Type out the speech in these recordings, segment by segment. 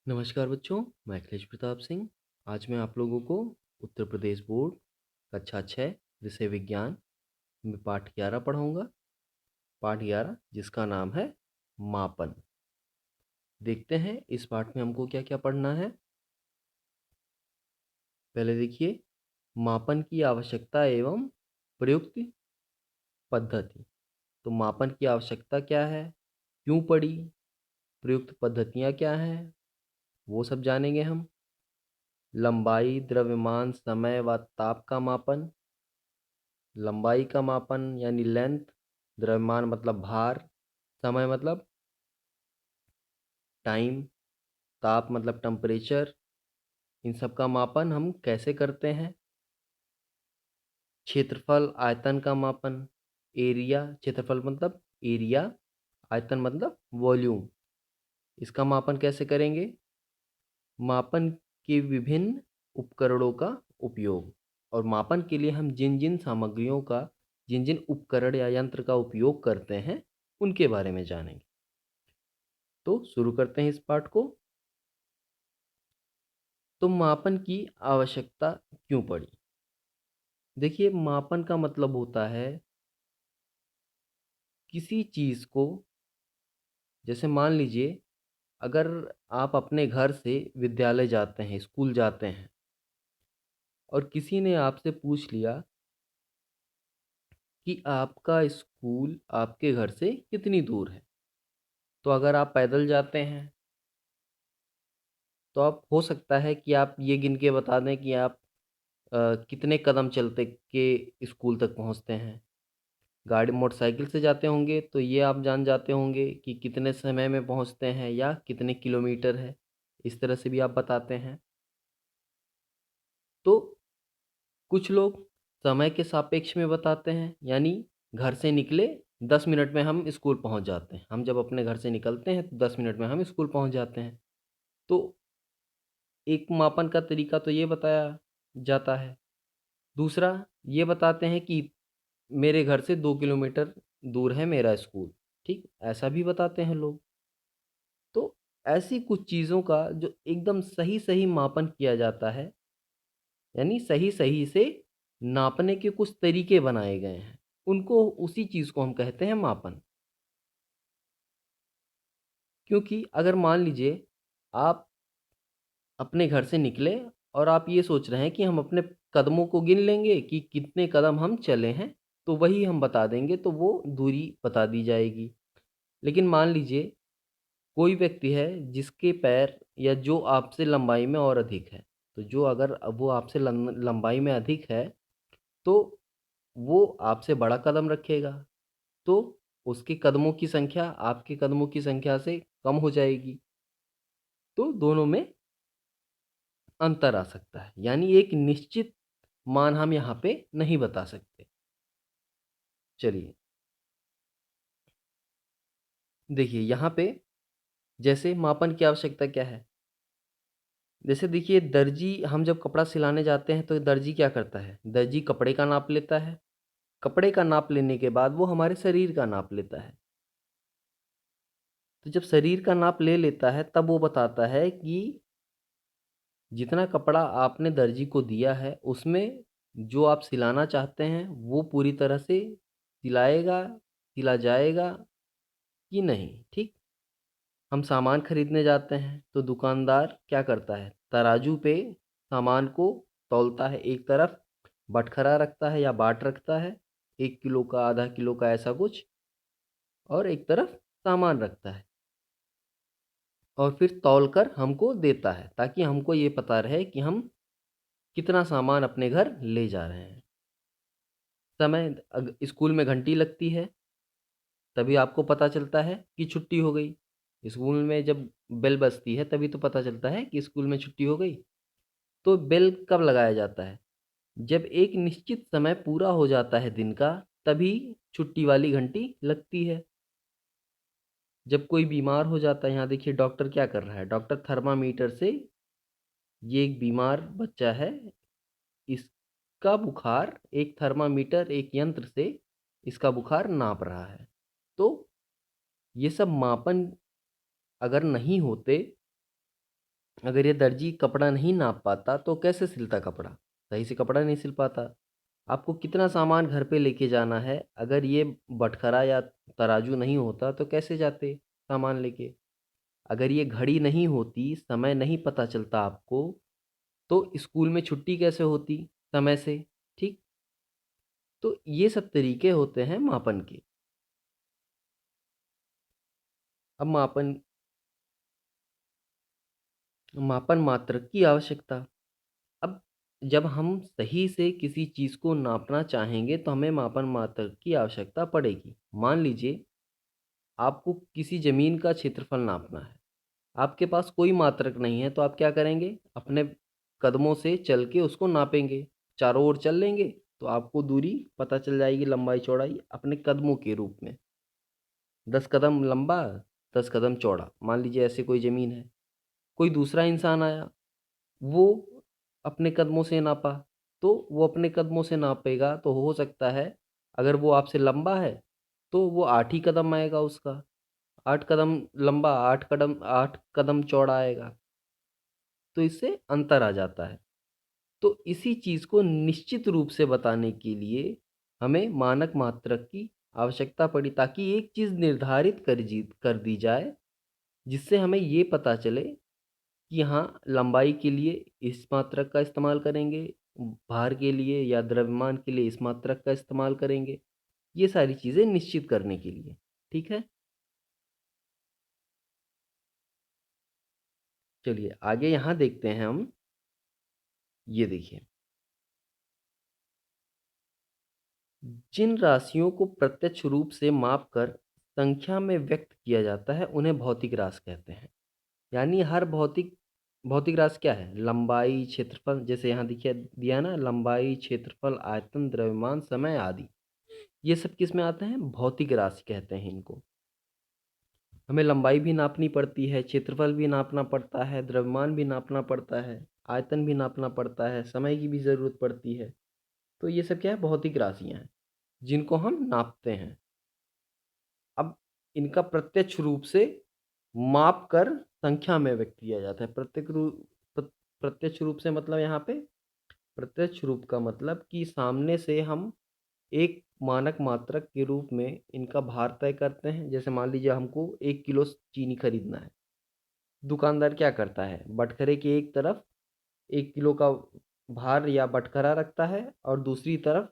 नमस्कार बच्चों, मैं अखिलेश प्रताप सिंह। आज मैं आप लोगों को उत्तर प्रदेश बोर्ड कक्षा 6 विषय विज्ञान में पाठ 11 पढ़ाऊंगा। पाठ 11 जिसका नाम है मापन। देखते हैं इस पाठ में हमको क्या क्या पढ़ना है। पहले देखिए, मापन की आवश्यकता एवं प्रयुक्त पद्धति। तो मापन की आवश्यकता क्या है, क्यों पड़ी, प्रयुक्त पद्धतियाँ क्या हैं, वो सब जानेंगे हम। लंबाई, द्रव्यमान, समय व ताप का मापन। लंबाई का मापन यानी लेंथ, द्रव्यमान मतलब भार, समय मतलब टाइम, ताप मतलब टेम्परेचर। इन सब का मापन हम कैसे करते हैं। क्षेत्रफल, आयतन का मापन, एरिया, क्षेत्रफल मतलब एरिया, आयतन मतलब वॉल्यूम, इसका मापन कैसे करेंगे। मापन के विभिन्न उपकरणों का उपयोग, और मापन के लिए हम जिन जिन सामग्रियों का, जिन जिन उपकरण या यंत्र का उपयोग करते हैं, उनके बारे में जानेंगे। तो शुरू करते हैं इस पाठ को। तो मापन की आवश्यकता क्यों पड़ी। देखिए, मापन का मतलब होता है किसी चीज़ को, जैसे मान लीजिए अगर आप अपने घर से विद्यालय जाते हैं, स्कूल जाते हैं, और किसी ने आपसे पूछ लिया कि आपका स्कूल आपके घर से कितनी दूर है। तो अगर आप पैदल जाते हैं तो आप, हो सकता है कि आप ये गिन के बता दें कि आप कितने कदम चलते के स्कूल तक पहुंचते हैं। गाड़ी मोटरसाइकिल से जाते होंगे तो ये आप जान जाते होंगे कि कितने समय में पहुंचते हैं या कितने किलोमीटर है। इस तरह से भी आप बताते हैं। तो कुछ लोग समय के सापेक्ष में बताते हैं, यानी घर से निकले 10 मिनट में हम स्कूल पहुंच जाते हैं। हम जब अपने घर से निकलते हैं तो 10 मिनट में हम स्कूल पहुंच जाते हैं। तो एक मापन का तरीका तो ये बताया जाता है। दूसरा, ये बताते हैं कि मेरे घर से 2 किलोमीटर दूर है मेरा स्कूल। ठीक, ऐसा भी बताते हैं लोग। तो ऐसी कुछ चीज़ों का जो एकदम सही-सही मापन किया जाता है, यानी सही-सही से नापने के कुछ तरीके बनाए गए हैं, उनको, उसी चीज़ को हम कहते हैं मापन। क्योंकि अगर मान लीजिए आप अपने घर से निकले और आप ये सोच रहे हैं कि हम अपने कदमों को गिन लेंगे कि कितने कदम हम चले हैं, तो वही हम बता देंगे, तो वो दूरी बता दी जाएगी। लेकिन मान लीजिए कोई व्यक्ति है जिसके पैर या जो आपसे लंबाई में और अधिक है, तो जो, अगर वो आपसे लंबाई में अधिक है तो वो आपसे बड़ा कदम रखेगा, तो उसके कदमों की संख्या आपके कदमों की संख्या से कम हो जाएगी। तो दोनों में अंतर आ सकता है, यानी एक निश्चित मान हम यहाँ पे नहीं बता सकते। चलिए देखिए, यहाँ पे जैसे मापन की आवश्यकता क्या है। जैसे देखिए, दर्जी, हम जब कपड़ा सिलाने जाते हैं तो दर्जी क्या करता है, दर्जी कपड़े का नाप लेता है। कपड़े का नाप लेने के बाद वो हमारे शरीर का नाप लेता है। तो जब शरीर का नाप ले लेता है तब वो बताता है कि जितना कपड़ा आपने दर्जी को दिया है उसमें जो आप सिलाना चाहते हैं वो पूरी तरह से सिला जाएगा कि नहीं। ठीक, हम सामान खरीदने जाते हैं तो दुकानदार क्या करता है, तराजू पे सामान को तौलता है। एक तरफ बटखरा रखता है या बाट रखता है, 1 किलो का, आधा किलो का, ऐसा कुछ, और एक तरफ सामान रखता है, और फिर तौल कर हमको देता है ताकि हमको ये पता रहे कि हम कितना सामान अपने घर ले जा रहे हैं। समय, स्कूल में घंटी लगती है तभी आपको पता चलता है कि छुट्टी हो गई। स्कूल में जब बेल बजती है तभी तो पता चलता है कि स्कूल में छुट्टी हो गई। तो बेल कब लगाया जाता है, जब एक निश्चित समय पूरा हो जाता है दिन का, तभी छुट्टी वाली घंटी लगती है। जब कोई बीमार हो जाता है, यहाँ देखिए डॉक्टर क्या कर रहा है, डॉक्टर थर्मामीटर से, ये एक बीमार बच्चा है, इसका बुखार एक थर्मामीटर, एक यंत्र से इसका बुखार नाप रहा है। तो ये सब मापन अगर नहीं होते अगर ये दर्जी कपड़ा नहीं नाप पाता तो कैसे सिलता कपड़ा? सही से कपड़ा नहीं सिल पाता। आपको कितना सामान घर पे लेके जाना है, अगर ये बटखरा या तराजू नहीं होता तो कैसे जाते सामान लेके? अगर ये घड़ी नहीं होती, समय नहीं पता चलता आपको, तो स्कूल में छुट्टी कैसे होती समय से? ठीक? तो ये सब तरीके होते हैं मापन के। अब मापन मापन मात्रक की आवश्यकता। अब जब हम सही से किसी चीज़ को नापना चाहेंगे तो हमें मापन मात्रक की आवश्यकता पड़ेगी। मान लीजिए आपको किसी ज़मीन का क्षेत्रफल नापना है। आपके पास कोई मात्रक नहीं है तो आप क्या करेंगे? अपने कदमों से चल के उसको नापेंगे। चारों ओर चल लेंगे तो आपको दूरी पता चल जाएगी, लंबाई चौड़ाई अपने कदमों के रूप में। 10 कदम लंबा, 10 कदम चौड़ा। मान लीजिए ऐसे कोई ज़मीन है। कोई दूसरा इंसान आया, वो अपने कदमों से नापा, तो वो अपने कदमों से नापेगा तो हो सकता है अगर वो आपसे लंबा है, तो वो 8 ही कदम आएगा उसका। 8 कदम लंबा, 8 कदम चौड़ा आएगा। तो इससे अंतर आ जाता है। तो इसी चीज़ को निश्चित रूप से बताने के लिए हमें मानक मात्रक की आवश्यकता पड़ी, ताकि एक चीज़ निर्धारित कर दी जाए, जिससे हमें ये पता चले कि हाँ, लंबाई के लिए इस मात्रक का इस्तेमाल करेंगे, भार के लिए या द्रव्यमान के लिए इस मात्रक का इस्तेमाल करेंगे। ये सारी चीज़ें निश्चित करने के लिए। ठीक है? चलिए आगे यहाँ देखते हैं हम। ये देखिए, जिन राशियों को प्रत्यक्ष रूप से मापकर संख्या में व्यक्त किया जाता है, उन्हें भौतिक राशि कहते हैं। यानी हर भौतिक भौतिक राशि क्या है? लंबाई, क्षेत्रफल, जैसे यहाँ देखिए दिया ना, लंबाई, क्षेत्रफल, आयतन, द्रव्यमान, समय आदि। ये सब किस में आते हैं? भौतिक राशि कहते हैं इनको। हमें लंबाई भी नापनी पड़ती है, क्षेत्रफल भी नापना पड़ता है, द्रव्यमान भी नापना पड़ता है, आयतन भी नापना पड़ता है, समय की भी ज़रूरत पड़ती है। तो ये सब क्या है? भौतिक राशियाँ हैं, जिनको हम नापते हैं। अब इनका प्रत्यक्ष रूप से माप कर संख्या में व्यक्त किया जाता है। प्रत्यक्ष रूप से मतलब यहाँ पे प्रत्यक्ष रूप का मतलब कि सामने से हम एक मानक मात्रक के रूप में इनका भार तय करते हैं। जैसे मान लीजिए हमको 1 किलो चीनी खरीदना है। दुकानदार क्या करता है? बटखरे की एक तरफ 1 किलो का भार या बटखरा रखता है और दूसरी तरफ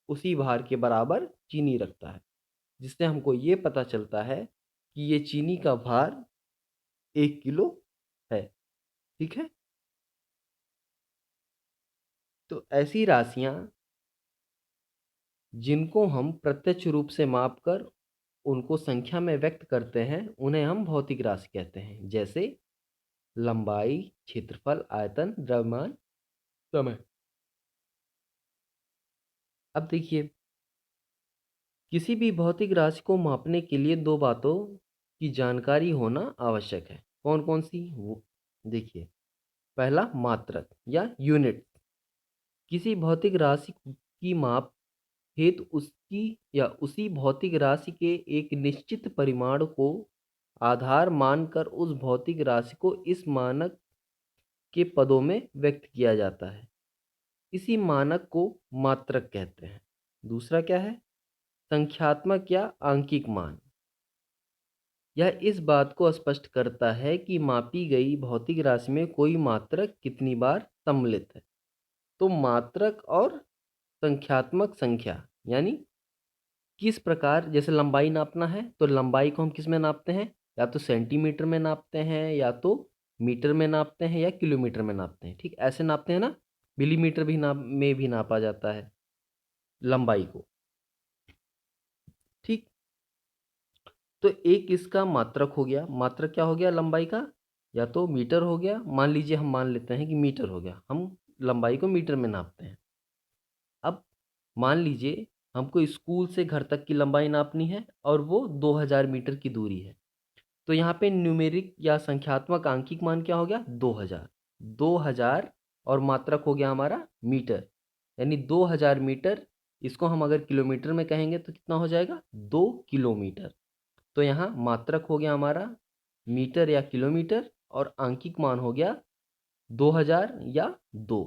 उसी भार के बराबर चीनी रखता है, जिससे हमको ये पता चलता है कि ये चीनी का भार 1 किलो है। ठीक है? तो ऐसी राशियाँ जिनको हम प्रत्यक्ष रूप से माप कर उनको संख्या में व्यक्त करते हैं, उन्हें हम भौतिक राशि कहते हैं। जैसे लंबाई, क्षेत्रफल, आयतन, द्रव्यमान, समय। अब देखिए, किसी भी भौतिक राशि को मापने के लिए दो बातों की जानकारी होना आवश्यक है। कौन-कौन सी? वो देखिए, पहला मात्रक या यूनिट। किसी भौतिक राशि की माप हेतु उसकी या उसी भौतिक राशि के एक निश्चित परिमाण को आधार मानकर उस भौतिक राशि को इस मानक के पदों में व्यक्त किया जाता है। इसी मानक को मात्रक कहते हैं। दूसरा क्या है? संख्यात्मक या आंकिक मान। यह इस बात को स्पष्ट करता है कि मापी गई भौतिक राशि में कोई मात्रक कितनी बार सम्मिलित है। तो मात्रक और संख्यात्मक संख्या यानी किस प्रकार, जैसे लंबाई नापना है तो लंबाई को हम किस में नापते हैं? या तो सेंटीमीटर में नापते हैं, या तो मीटर में नापते हैं, या किलोमीटर में नापते हैं। ठीक ऐसे नापते हैं ना। मिलीमीटर भी नापा जाता है लंबाई को। ठीक। तो एक इसका मात्रक हो गया। मात्रक क्या हो गया लंबाई का? या तो मीटर हो गया, मान लीजिए हम मान लेते हैं कि मीटर हो गया, हम लंबाई को मीटर में नापते हैं। अब मान लीजिए हमको स्कूल से घर तक की लंबाई नापनी है और वो 2000 मीटर की दूरी है। तो यहाँ पे न्यूमेरिक या संख्यात्मक आंकिक मान क्या हो गया? 2000। 2000 और मात्रक हो गया हमारा मीटर, यानी 2000 मीटर। इसको हम अगर किलोमीटर में कहेंगे तो कितना हो जाएगा? 2 किलोमीटर। तो यहाँ मात्रक हो गया हमारा मीटर या किलोमीटर, और आंकिक मान हो गया 2000 या 2।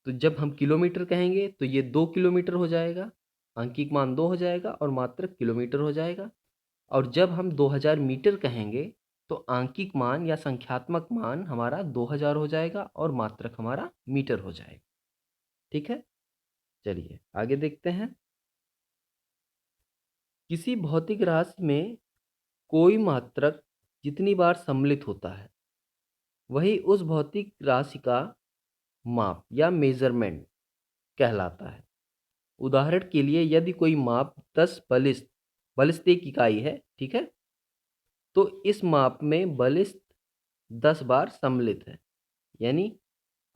तो जब हम किलोमीटर कहेंगे तो ये 2 किलोमीटर हो जाएगा, आंकिक मान 2 हो जाएगा और मात्रक किलोमीटर हो जाएगा। और जब हम 2000 मीटर कहेंगे तो आंकिक मान या संख्यात्मक मान हमारा 2000 हो जाएगा और मात्रक हमारा मीटर हो जाएगा। ठीक है, चलिए आगे देखते हैं। किसी भौतिक राशि में कोई मात्रक जितनी बार सम्मिलित होता है वही उस भौतिक राशि का माप या मेजरमेंट कहलाता है। उदाहरण के लिए यदि कोई माप 10 बलिस्त बलिस्त एक इकाई है, ठीक है, तो इस माप में बलिस्त 10 बार सम्मिलित है। यानी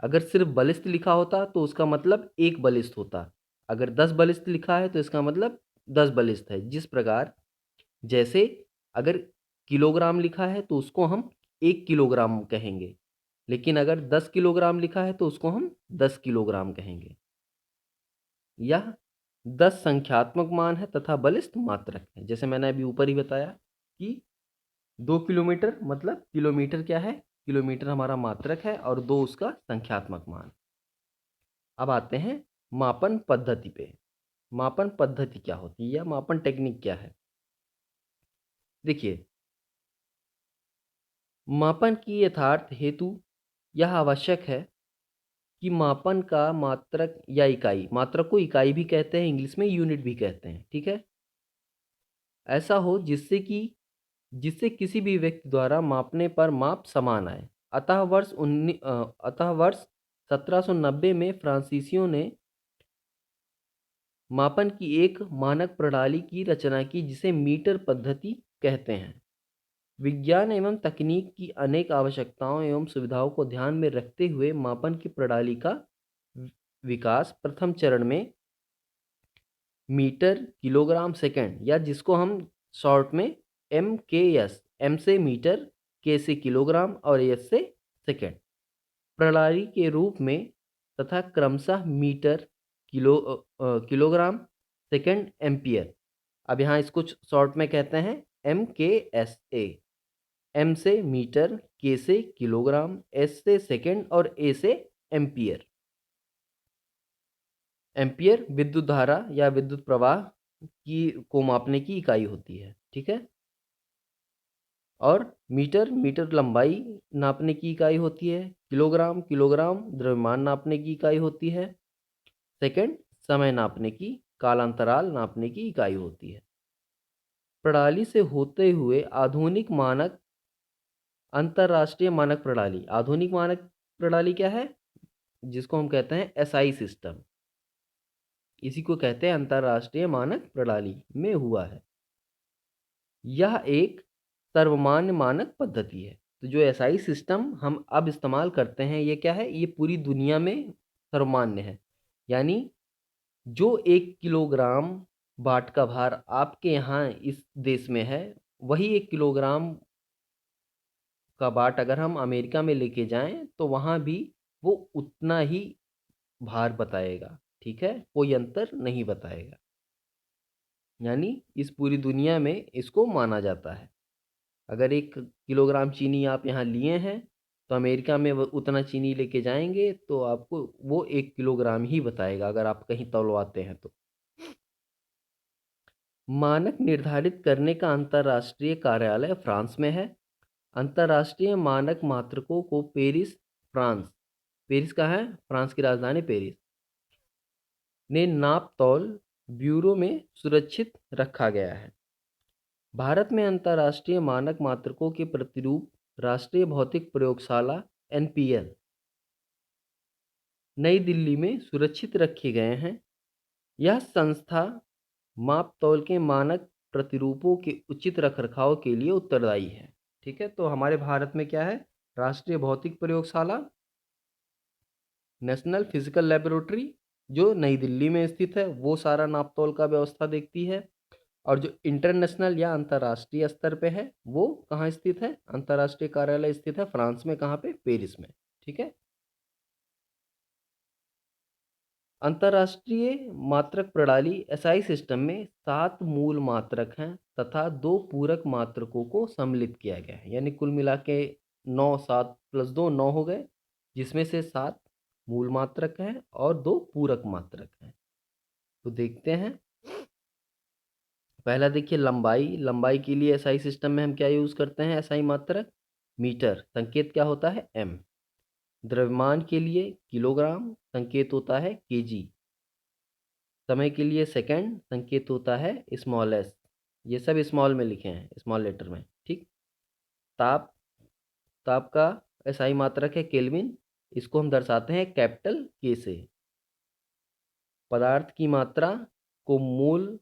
अगर सिर्फ बलिस्त लिखा होता तो उसका मतलब एक बलिस्त होता, अगर 10 बलिस्त लिखा है तो इसका मतलब 10 बलिस्त है। जिस प्रकार जैसे अगर किलोग्राम लिखा है तो उसको हम 1 किलोग्राम कहेंगे, लेकिन अगर 10 किलोग्राम लिखा है तो उसको हम 10 किलोग्राम कहेंगे। यह 10 संख्यात्मक मान है तथा बलिष्ठ मात्रक है। जैसे मैंने अभी ऊपर ही बताया कि 2 किलोमीटर मतलब किलोमीटर क्या है, किलोमीटर हमारा मात्रक है और 2 उसका संख्यात्मक मान। अब आते हैं मापन पद्धति पे। मापन पद्धति क्या होती है या मापन टेक्निक क्या है? देखिए, मापन की यथार्थ हेतु यह आवश्यक है कि मापन का मात्रक या इकाई, मात्रक को इकाई भी कहते हैं, इंग्लिश में यूनिट भी कहते हैं, ठीक है, ऐसा हो जिससे किसी भी व्यक्ति द्वारा मापने पर माप समान आए। अतः वर्ष 1790 में फ्रांसीसियों ने मापन की एक मानक प्रणाली की रचना की जिसे मीटर पद्धति कहते हैं। विज्ञान एवं तकनीक की अनेक आवश्यकताओं एवं सुविधाओं को ध्यान में रखते हुए मापन की प्रणाली का विकास प्रथम चरण में मीटर, किलोग्राम, सेकंड या जिसको हम शॉर्ट में MKS, M से मीटर, K से किलोग्राम और S से सेकंड प्रणाली के रूप में तथा क्रमशः मीटर, किलोग्राम, सेकंड, एम्पियर। अब यहाँ इसको शॉर्ट में कहते हैं MKSA। M से मीटर, K से किलोग्राम, S से सेकंड और A से एम्पियर। एम्पियर विद्युत धारा या विद्युत प्रवाह को मापने की इकाई होती है, ठीक है। और मीटर लंबाई नापने की इकाई होती है। किलोग्राम द्रव्यमान नापने की इकाई होती है। सेकंड समय नापने की, कालांतराल नापने की इकाई होती है। प्रणाली से होते हुए आधुनिक मानक अंतरराष्ट्रीय मानक प्रणाली, आधुनिक मानक प्रणाली क्या है, जिसको हम कहते हैं SI सिस्टम, इसी को कहते हैं अंतरराष्ट्रीय मानक प्रणाली में हुआ है। यह एक सर्वमान्य मानक पद्धति है। तो जो SI सिस्टम हम अब इस्तेमाल करते हैं ये क्या है, ये पूरी दुनिया में सर्वमान्य है। यानी जो 1 किलोग्राम बाट का भार आपके यहाँ इस देश में है, वही 1 किलोग्राम का बाट अगर हम अमेरिका में लेके जाएं तो वहाँ भी वो उतना ही भार बताएगा, ठीक है, कोई अंतर नहीं बताएगा। यानी इस पूरी दुनिया में इसको माना जाता है। अगर 1 किलोग्राम चीनी आप यहाँ लिए हैं तो अमेरिका में वो उतना चीनी लेके जाएंगे तो आपको वो 1 किलोग्राम ही बताएगा अगर आप कहीं तौलवाते हैं तो। मानक निर्धारित करने का अंतर्राष्ट्रीय कार्यालय फ्रांस में है। अंतर्राष्ट्रीय मानक मात्रकों को पेरिस कहाँ है, फ्रांस की राजधानी पेरिस ने नाप तौल ब्यूरो में सुरक्षित रखा गया है। भारत में अंतर्राष्ट्रीय मानक मात्रकों के प्रतिरूप राष्ट्रीय भौतिक प्रयोगशाला NPL नई दिल्ली में सुरक्षित रखे गए हैं। यह संस्था माप तौल के मानक प्रतिरूपों के उचित रखरखाव के लिए उत्तरदायी है, ठीक है। तो हमारे भारत में क्या है, राष्ट्रीय भौतिक प्रयोगशाला, नेशनल फिजिकल लेबोरेटरी जो नई दिल्ली में स्थित है, वो सारा नाप तौल का व्यवस्था देखती है। और जो इंटरनेशनल या अंतर्राष्ट्रीय स्तर पे है वो कहाँ स्थित है, अंतर्राष्ट्रीय कार्यालय स्थित है फ्रांस में, कहाँ पे, पेरिस में, ठीक है। अंतर्राष्ट्रीय मात्रक प्रणाली एसआई सिस्टम में 7 मूल मात्रक हैं तथा 2 पूरक मात्रकों को सम्मिलित किया गया है, यानी कुल मिला के 9, 7 प्लस 2 9 हो गए, जिसमें से 7 मूल मात्रक हैं और 2 पूरक मात्रक हैं। तो देखते हैं। पहला देखिए लंबाई के लिए एसआई सिस्टम में हम क्या यूज़ करते हैं? एसआई मात्रक मीटर, संकेत क्या होता है? एम। द्रव्यमान के लिए किलोग्राम, संकेत होता है केजी। समय के लिए सेकंड, संकेत होता है स्मॉल एस। ये सब स्मॉल में लिखे हैं, स्मॉल लेटर में, ठीक। ताप ताप का एसआई मात्रक है केल्विन, इसको हम दर्शाते हैं कैपिटल के से। पदार्थ की मात्रा को मोल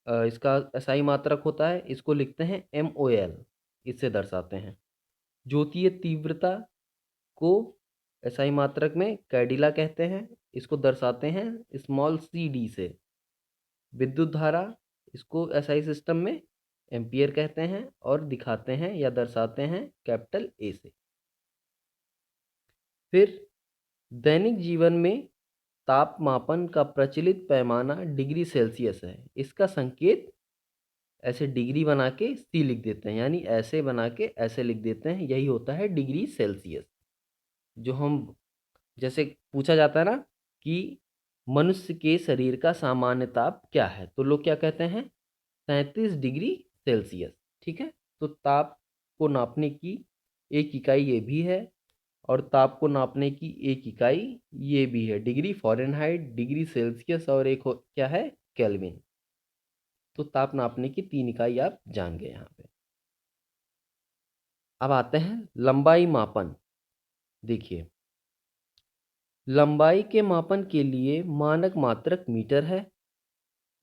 इसका एसआई मात्रक होता है, इसको लिखते हैं MOL, इससे दर्शाते हैं। ज्योतीय तीव्रता को एसआई मात्रक में कैडिला कहते हैं, इसको दर्शाते हैं स्मॉल CD से। विद्युत धारा, इसको एसआई सिस्टम में एम्पियर कहते हैं और दिखाते हैं या दर्शाते हैं कैपिटल A से। फिर दैनिक जीवन में तापमापन का प्रचलित पैमाना डिग्री सेल्सियस है। इसका संकेत ऐसे डिग्री बना के C लिख देते हैं, यानी ऐसे बना के ऐसे लिख देते हैं, यही होता है डिग्री सेल्सियस। जो हम जैसे पूछा जाता है ना कि मनुष्य के शरीर का सामान्य ताप क्या है, तो लोग क्या कहते हैं? 37 डिग्री सेल्सियस, ठीक है। तो ताप को नापने की एक इकाई ये भी है और ताप को नापने की एक इकाई ये भी है, डिग्री फ़ारेनहाइट, डिग्री सेल्सियस और एक क्या है? केल्विन। तो ताप नापने की 3 इकाई आप जान गए यहाँ पे। अब आते हैं लंबाई मापन। देखिए, लंबाई के मापन के लिए मानक मात्रक मीटर है।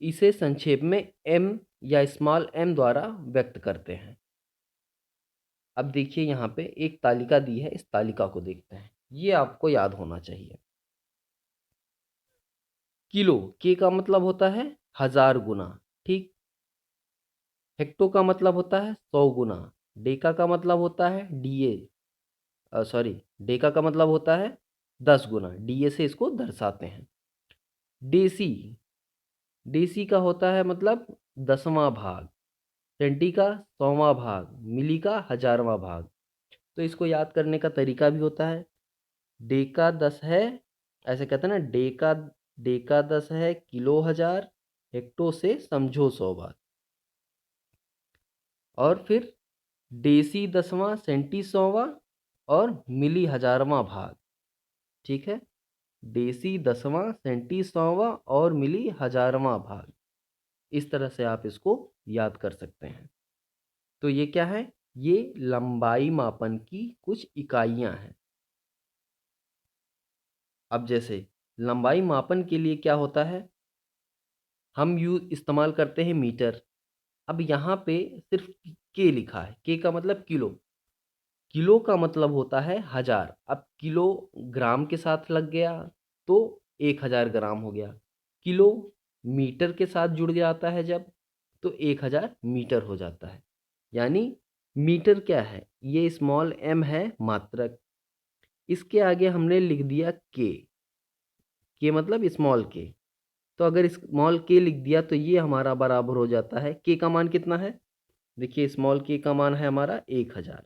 इसे संक्षेप में m या स्मॉल m द्वारा व्यक्त करते हैं। अब देखिए यहाँ पे एक तालिका दी है, इस तालिका को देखते हैं। ये आपको याद होना चाहिए। किलो, के का मतलब होता है 1000 गुना, ठीक। हेक्टो का मतलब होता है 100 गुना। डेका का मतलब होता है डेका का मतलब होता है 10 गुना। DA से इसको दर्शाते हैं। डेसी, डेसी का होता है मतलब 10वां भाग। सेंटी का 100वां भाग। मिली का 1000वां भाग। तो इसको याद करने का तरीका भी होता है। डेका 10 है, ऐसे कहते हैं ना, डेका 10 है किलो 1000। हेक्टो से समझो 100 बार। और फिर डेसी 10वां, सेंटी 100वां और मिली 1000वां भाग, ठीक है। डेसी 10वां, सेंटी 100वां और मिली 1000वां भाग। इस तरह से आप इसको याद कर सकते हैं। तो ये क्या है? ये लंबाई मापन की कुछ इकाइयां हैं। अब जैसे लंबाई मापन के लिए क्या होता है, हम इस्तेमाल करते हैं मीटर। अब यहाँ पे सिर्फ के लिखा है, के का मतलब किलो। किलो का मतलब होता है 1000। अब किलो ग्राम के साथ लग गया तो 1000 ग्राम हो गया। किलो मीटर के साथ जुड़ जाता है जब, तो 1000 मीटर हो जाता है। यानी मीटर क्या है? ये स्मॉल m है मात्रक। इसके आगे हमने लिख दिया के मतलब स्मॉल के। तो अगर स्मॉल के लिख दिया तो ये हमारा बराबर हो जाता है, के का मान कितना है? देखिए स्मॉल के का मान है हमारा 1000।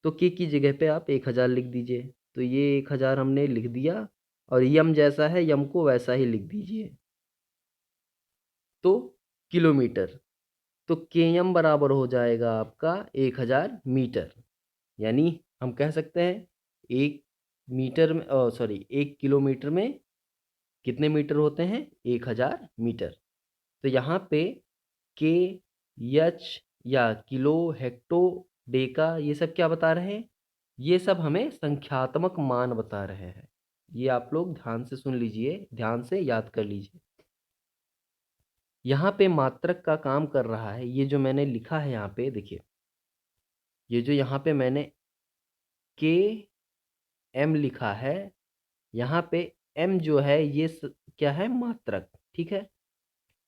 तो के की जगह पे आप 1000 लिख दीजिए। तो ये 1000 हमने लिख दिया और यम जैसा है, यम को वैसा ही लिख दीजिए। तो किलोमीटर, तो के एम बराबर हो जाएगा आपका 1000 मीटर। यानी हम कह सकते हैं एक मीटर में एक किलोमीटर में कितने मीटर होते हैं? 1000 मीटर। तो यहाँ पे के, एच या किलो, हेक्टो, डेका, ये सब क्या बता रहे हैं? ये सब हमें संख्यात्मक मान बता रहे हैं। ये आप लोग ध्यान से सुन लीजिए, ध्यान से याद कर लीजिए। यहाँ पे मात्रक का काम कर रहा है, ये जो मैंने लिखा है यहाँ पे देखिए, ये जो यहाँ पे मैंने के एम लिखा है, यहाँ पे एम जो है ये क्या है? मात्रक, ठीक है।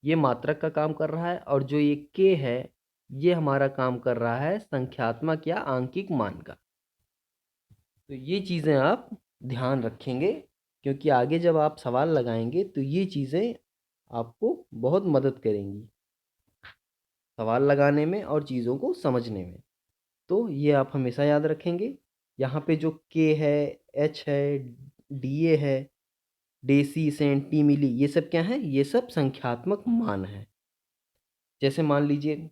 ये मात्रक का काम कर रहा है और जो ये के है ये हमारा काम कर रहा है संख्यात्मक या आंकिक मान का। तो ये चीज़ें आप ध्यान रखेंगे क्योंकि आगे जब आप सवाल लगाएंगे तो ये चीज़ें आपको बहुत मदद करेंगी सवाल लगाने में और चीज़ों को समझने में। तो ये आप हमेशा याद रखेंगे। यहाँ पे जो के है, एच है, डी ए है, डेसी, सेंटी, मिली, ये सब क्या है? ये सब संख्यात्मक मान है। जैसे मान लीजिए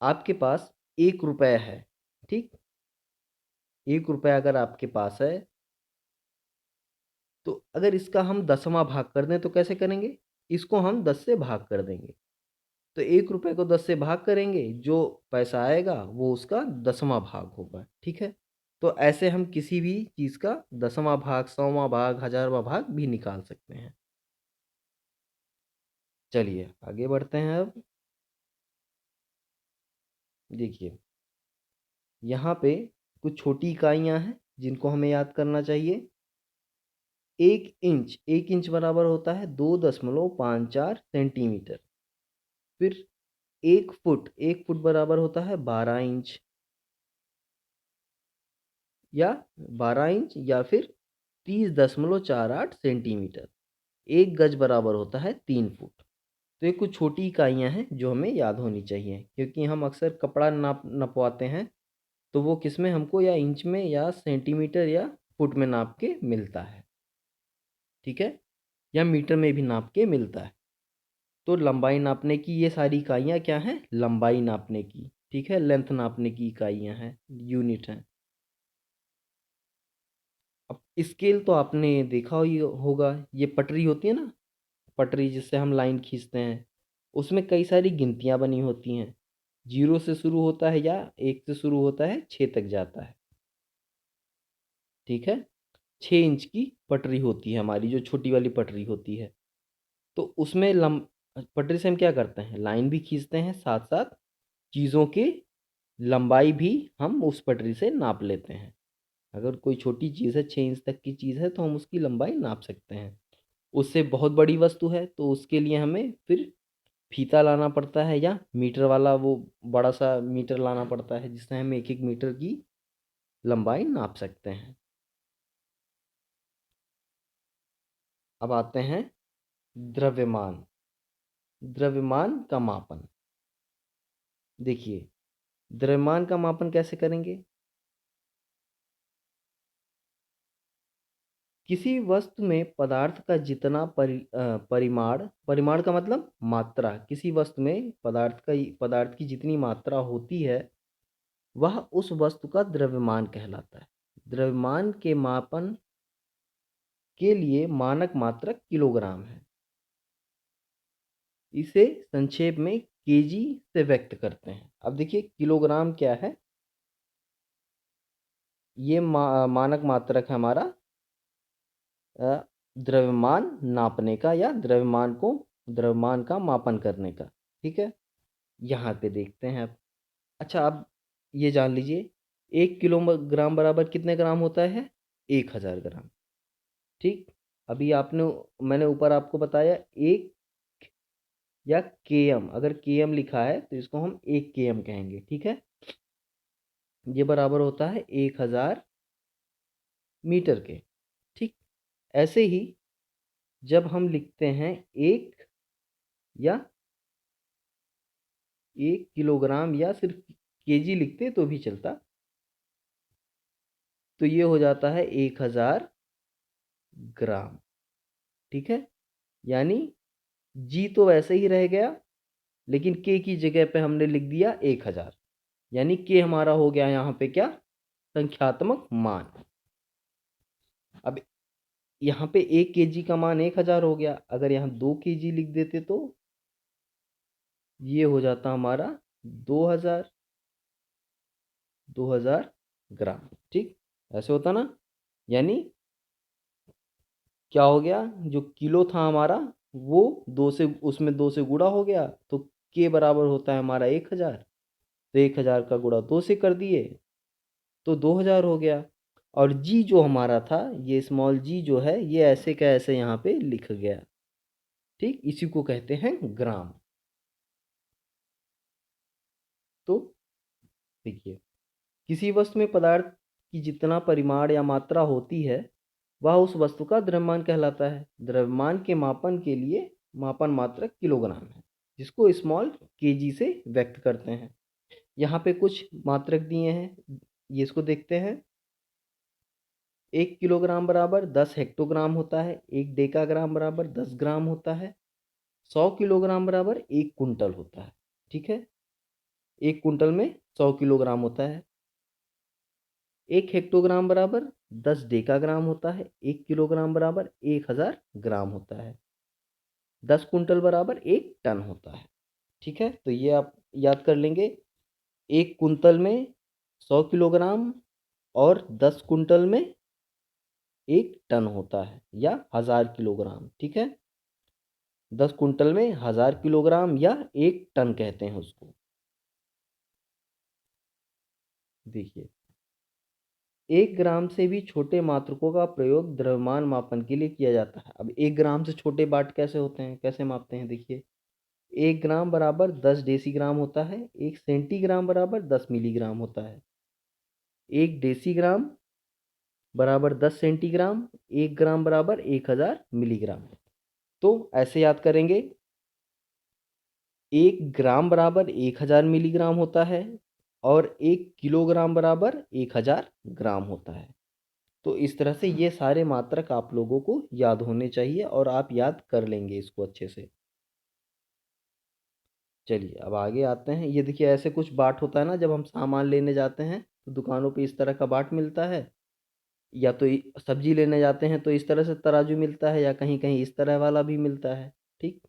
आपके पास 1 रुपया है, ठीक? 1 रुपया अगर आपके पास है, तो अगर इसका हम 10वां भाग कर दें तो कैसे करेंगे? इसको हम 10 से भाग कर देंगे। तो 1 रुपये को 10 से भाग करेंगे, जो पैसा आएगा वो उसका 10वां भाग होगा, ठीक है? तो ऐसे हम किसी भी चीज़ का 10वां भाग, 100वां भाग, 1000वां भाग भी निकाल सकते हैं। चलिए आगे बढ़ते हैं अब। देखिए, यहाँ पे कुछ छोटी इकाइयाँ हैं जिनको हमें याद करना चाहिए। 1 इंच बराबर होता है 2.54 सेंटीमीटर। फिर 1 फुट बराबर होता है 12 इंच, या 12 इंच या फिर 30.48 सेंटीमीटर। 1 गज बराबर होता है 3 फुट। तो ये कुछ छोटी इकाइयाँ हैं जो हमें याद होनी चाहिए, क्योंकि हम अक्सर कपड़ा नपवाते हैं तो वो किस में हमको, या इंच में, या सेंटीमीटर, या फुट में नाप के मिलता है, ठीक है? या मीटर में भी नाप के मिलता है। तो लंबाई नापने की ये सारी इकाइयाँ क्या हैं? लंबाई नापने की, ठीक है? लेंथ नापने की इकाइयाँ हैं, यूनिट हैं। अब स्केल तो आपने देखा ही होगा, ये पटरी होती है ना, पटरी जिससे हम लाइन खींचते हैं, उसमें कई सारी गिनतियाँ बनी होती हैं। 0 से शुरू होता है या 1 से शुरू होता है, 6 तक जाता है, ठीक है? 6 इंच की पटरी होती है हमारी, जो छोटी वाली पटरी होती है। तो उसमें पटरी से हम क्या करते हैं? लाइन भी खींचते हैं, साथ साथ चीज़ों की लंबाई भी हम उस पटरी से नाप लेते हैं। अगर कोई छोटी चीज़ है, 6 इंच तक की चीज़ है, तो हम उसकी लंबाई नाप सकते हैं। उससे बहुत बड़ी वस्तु है तो उसके लिए हमें फिर फीता लाना पड़ता है, या मीटर वाला वो बड़ा सा मीटर लाना पड़ता है, जिससे हम 1-1 मीटर की लंबाई नाप सकते हैं। अब आते हैं द्रव्यमान। द्रव्यमान का मापन। देखिए, द्रव्यमान का मापन कैसे करेंगे? किसी वस्तु में पदार्थ का जितना परिमाण, परिमाण का मतलब मात्रा, किसी वस्तु में पदार्थ की जितनी मात्रा होती है, वह उस वस्तु का द्रव्यमान कहलाता है। द्रव्यमान के मापन के लिए मानक मात्रक किलोग्राम है। इसे संक्षेप में केजी से व्यक्त करते हैं। अब देखिए, किलोग्राम क्या है? ये मानक मात्रक है हमारा द्रव्यमान नापने का, या द्रव्यमान का मापन करने का, ठीक है? यहाँ पे देखते हैं अब। अच्छा, अब ये जान लीजिए, 1 किलोग्राम बराबर कितने ग्राम होता है? 1000 ग्राम, ठीक? अभी मैंने ऊपर आपको बताया एक, या केएम, अगर केएम लिखा है तो इसको हम 1 केएम कहेंगे, ठीक है? ये बराबर होता है 1000 मीटर के, ठीक? ऐसे ही जब हम लिखते हैं एक, या 1 किलोग्राम, या सिर्फ केजी लिखते तो भी चलता, तो ये हो जाता है 1000 ग्राम, ठीक है? यानी जी तो वैसे ही रह गया, लेकिन के की जगह पे हमने लिख दिया 1000, यानी के हमारा हो गया यहाँ पे क्या? संख्यात्मक मान। अब यहाँ पे 1 केजी का मान 1000 हो गया, अगर यहाँ 2 केजी लिख देते तो ये हो जाता हमारा 2000, 2000 ग्राम, ठीक? ऐसे होता ना? यानी क्या हो गया? जो किलो था हमारा, वो दो से, उसमें 2 से गुणा हो गया, तो के बराबर होता है हमारा 1000। तो 1000 का गुणा 2 से कर दिए तो 2000 हो गया। और जी जो हमारा था, ये स्मॉल जी जो है, ये ऐसे का ऐसे यहाँ पे लिख गया, ठीक? इसी को कहते हैं ग्राम। तो देखिए, किसी वस्तु में पदार्थ की जितना परिमाण या मात्रा होती है, वह उस वस्तु का द्रव्यमान कहलाता है। द्रव्यमान के मापन के लिए मापन मात्रक किलोग्राम है, जिसको स्मॉल केजी से व्यक्त करते हैं। यहाँ पे कुछ मात्रक दिए हैं, ये इसको देखते हैं। 1 किलोग्राम बराबर 10 हेक्टोग्राम होता है। 1 डेकाग्राम बराबर 10 ग्राम होता है। 100 किलोग्राम बराबर 1 कुंटल होता है। ठीक है, 1 कुंटल में 100 किलोग्राम होता है। 1 हेक्टोग्राम बराबर 10 डेकाग्राम होता है। 1 किलोग्राम बराबर 1000 ग्राम होता है। 10 कुंटल बराबर 1 टन होता है। ठीक है, तो ये आप याद कर लेंगे। 1 कुंतल में 100 किलोग्राम और 10 कुंटल में 1 टन होता है या 1000 किलोग्राम। ठीक है, 10 कुंटल में 1000 किलोग्राम या 1 टन कहते हैं उसको। देखिए, 1 ग्राम से भी छोटे मात्रकों का प्रयोग द्रव्यमान मापन के लिए किया जाता है। अब 1 ग्राम से छोटे बाट कैसे होते हैं, कैसे मापते हैं? देखिए, 1 ग्राम बराबर 10 डेसीग्राम होता है। 1 सेंटीग्राम बराबर 10 मिलीग्राम होता है। 1 डेसीग्राम बराबर 10 सेंटीग्राम। 1 ग्राम बराबर 1000 मिलीग्राम। तो ऐसे याद करेंगे, 1 ग्राम बराबर 1000 मिलीग्राम होता है और 1 किलोग्राम बराबर 1000 ग्राम होता है। तो इस तरह से ये सारे मात्रक आप लोगों को याद होने चाहिए और आप याद कर लेंगे इसको अच्छे से। चलिए अब आगे आते हैं। ये देखिए, ऐसे कुछ बाट होता है ना, जब हम सामान लेने जाते हैं तो दुकानों पे इस तरह का बाट मिलता है, या तो सब्जी लेने जाते हैं तो इस तरह से तराजू मिलता है, या कहीं कहीं इस तरह वाला भी मिलता है। ठीक,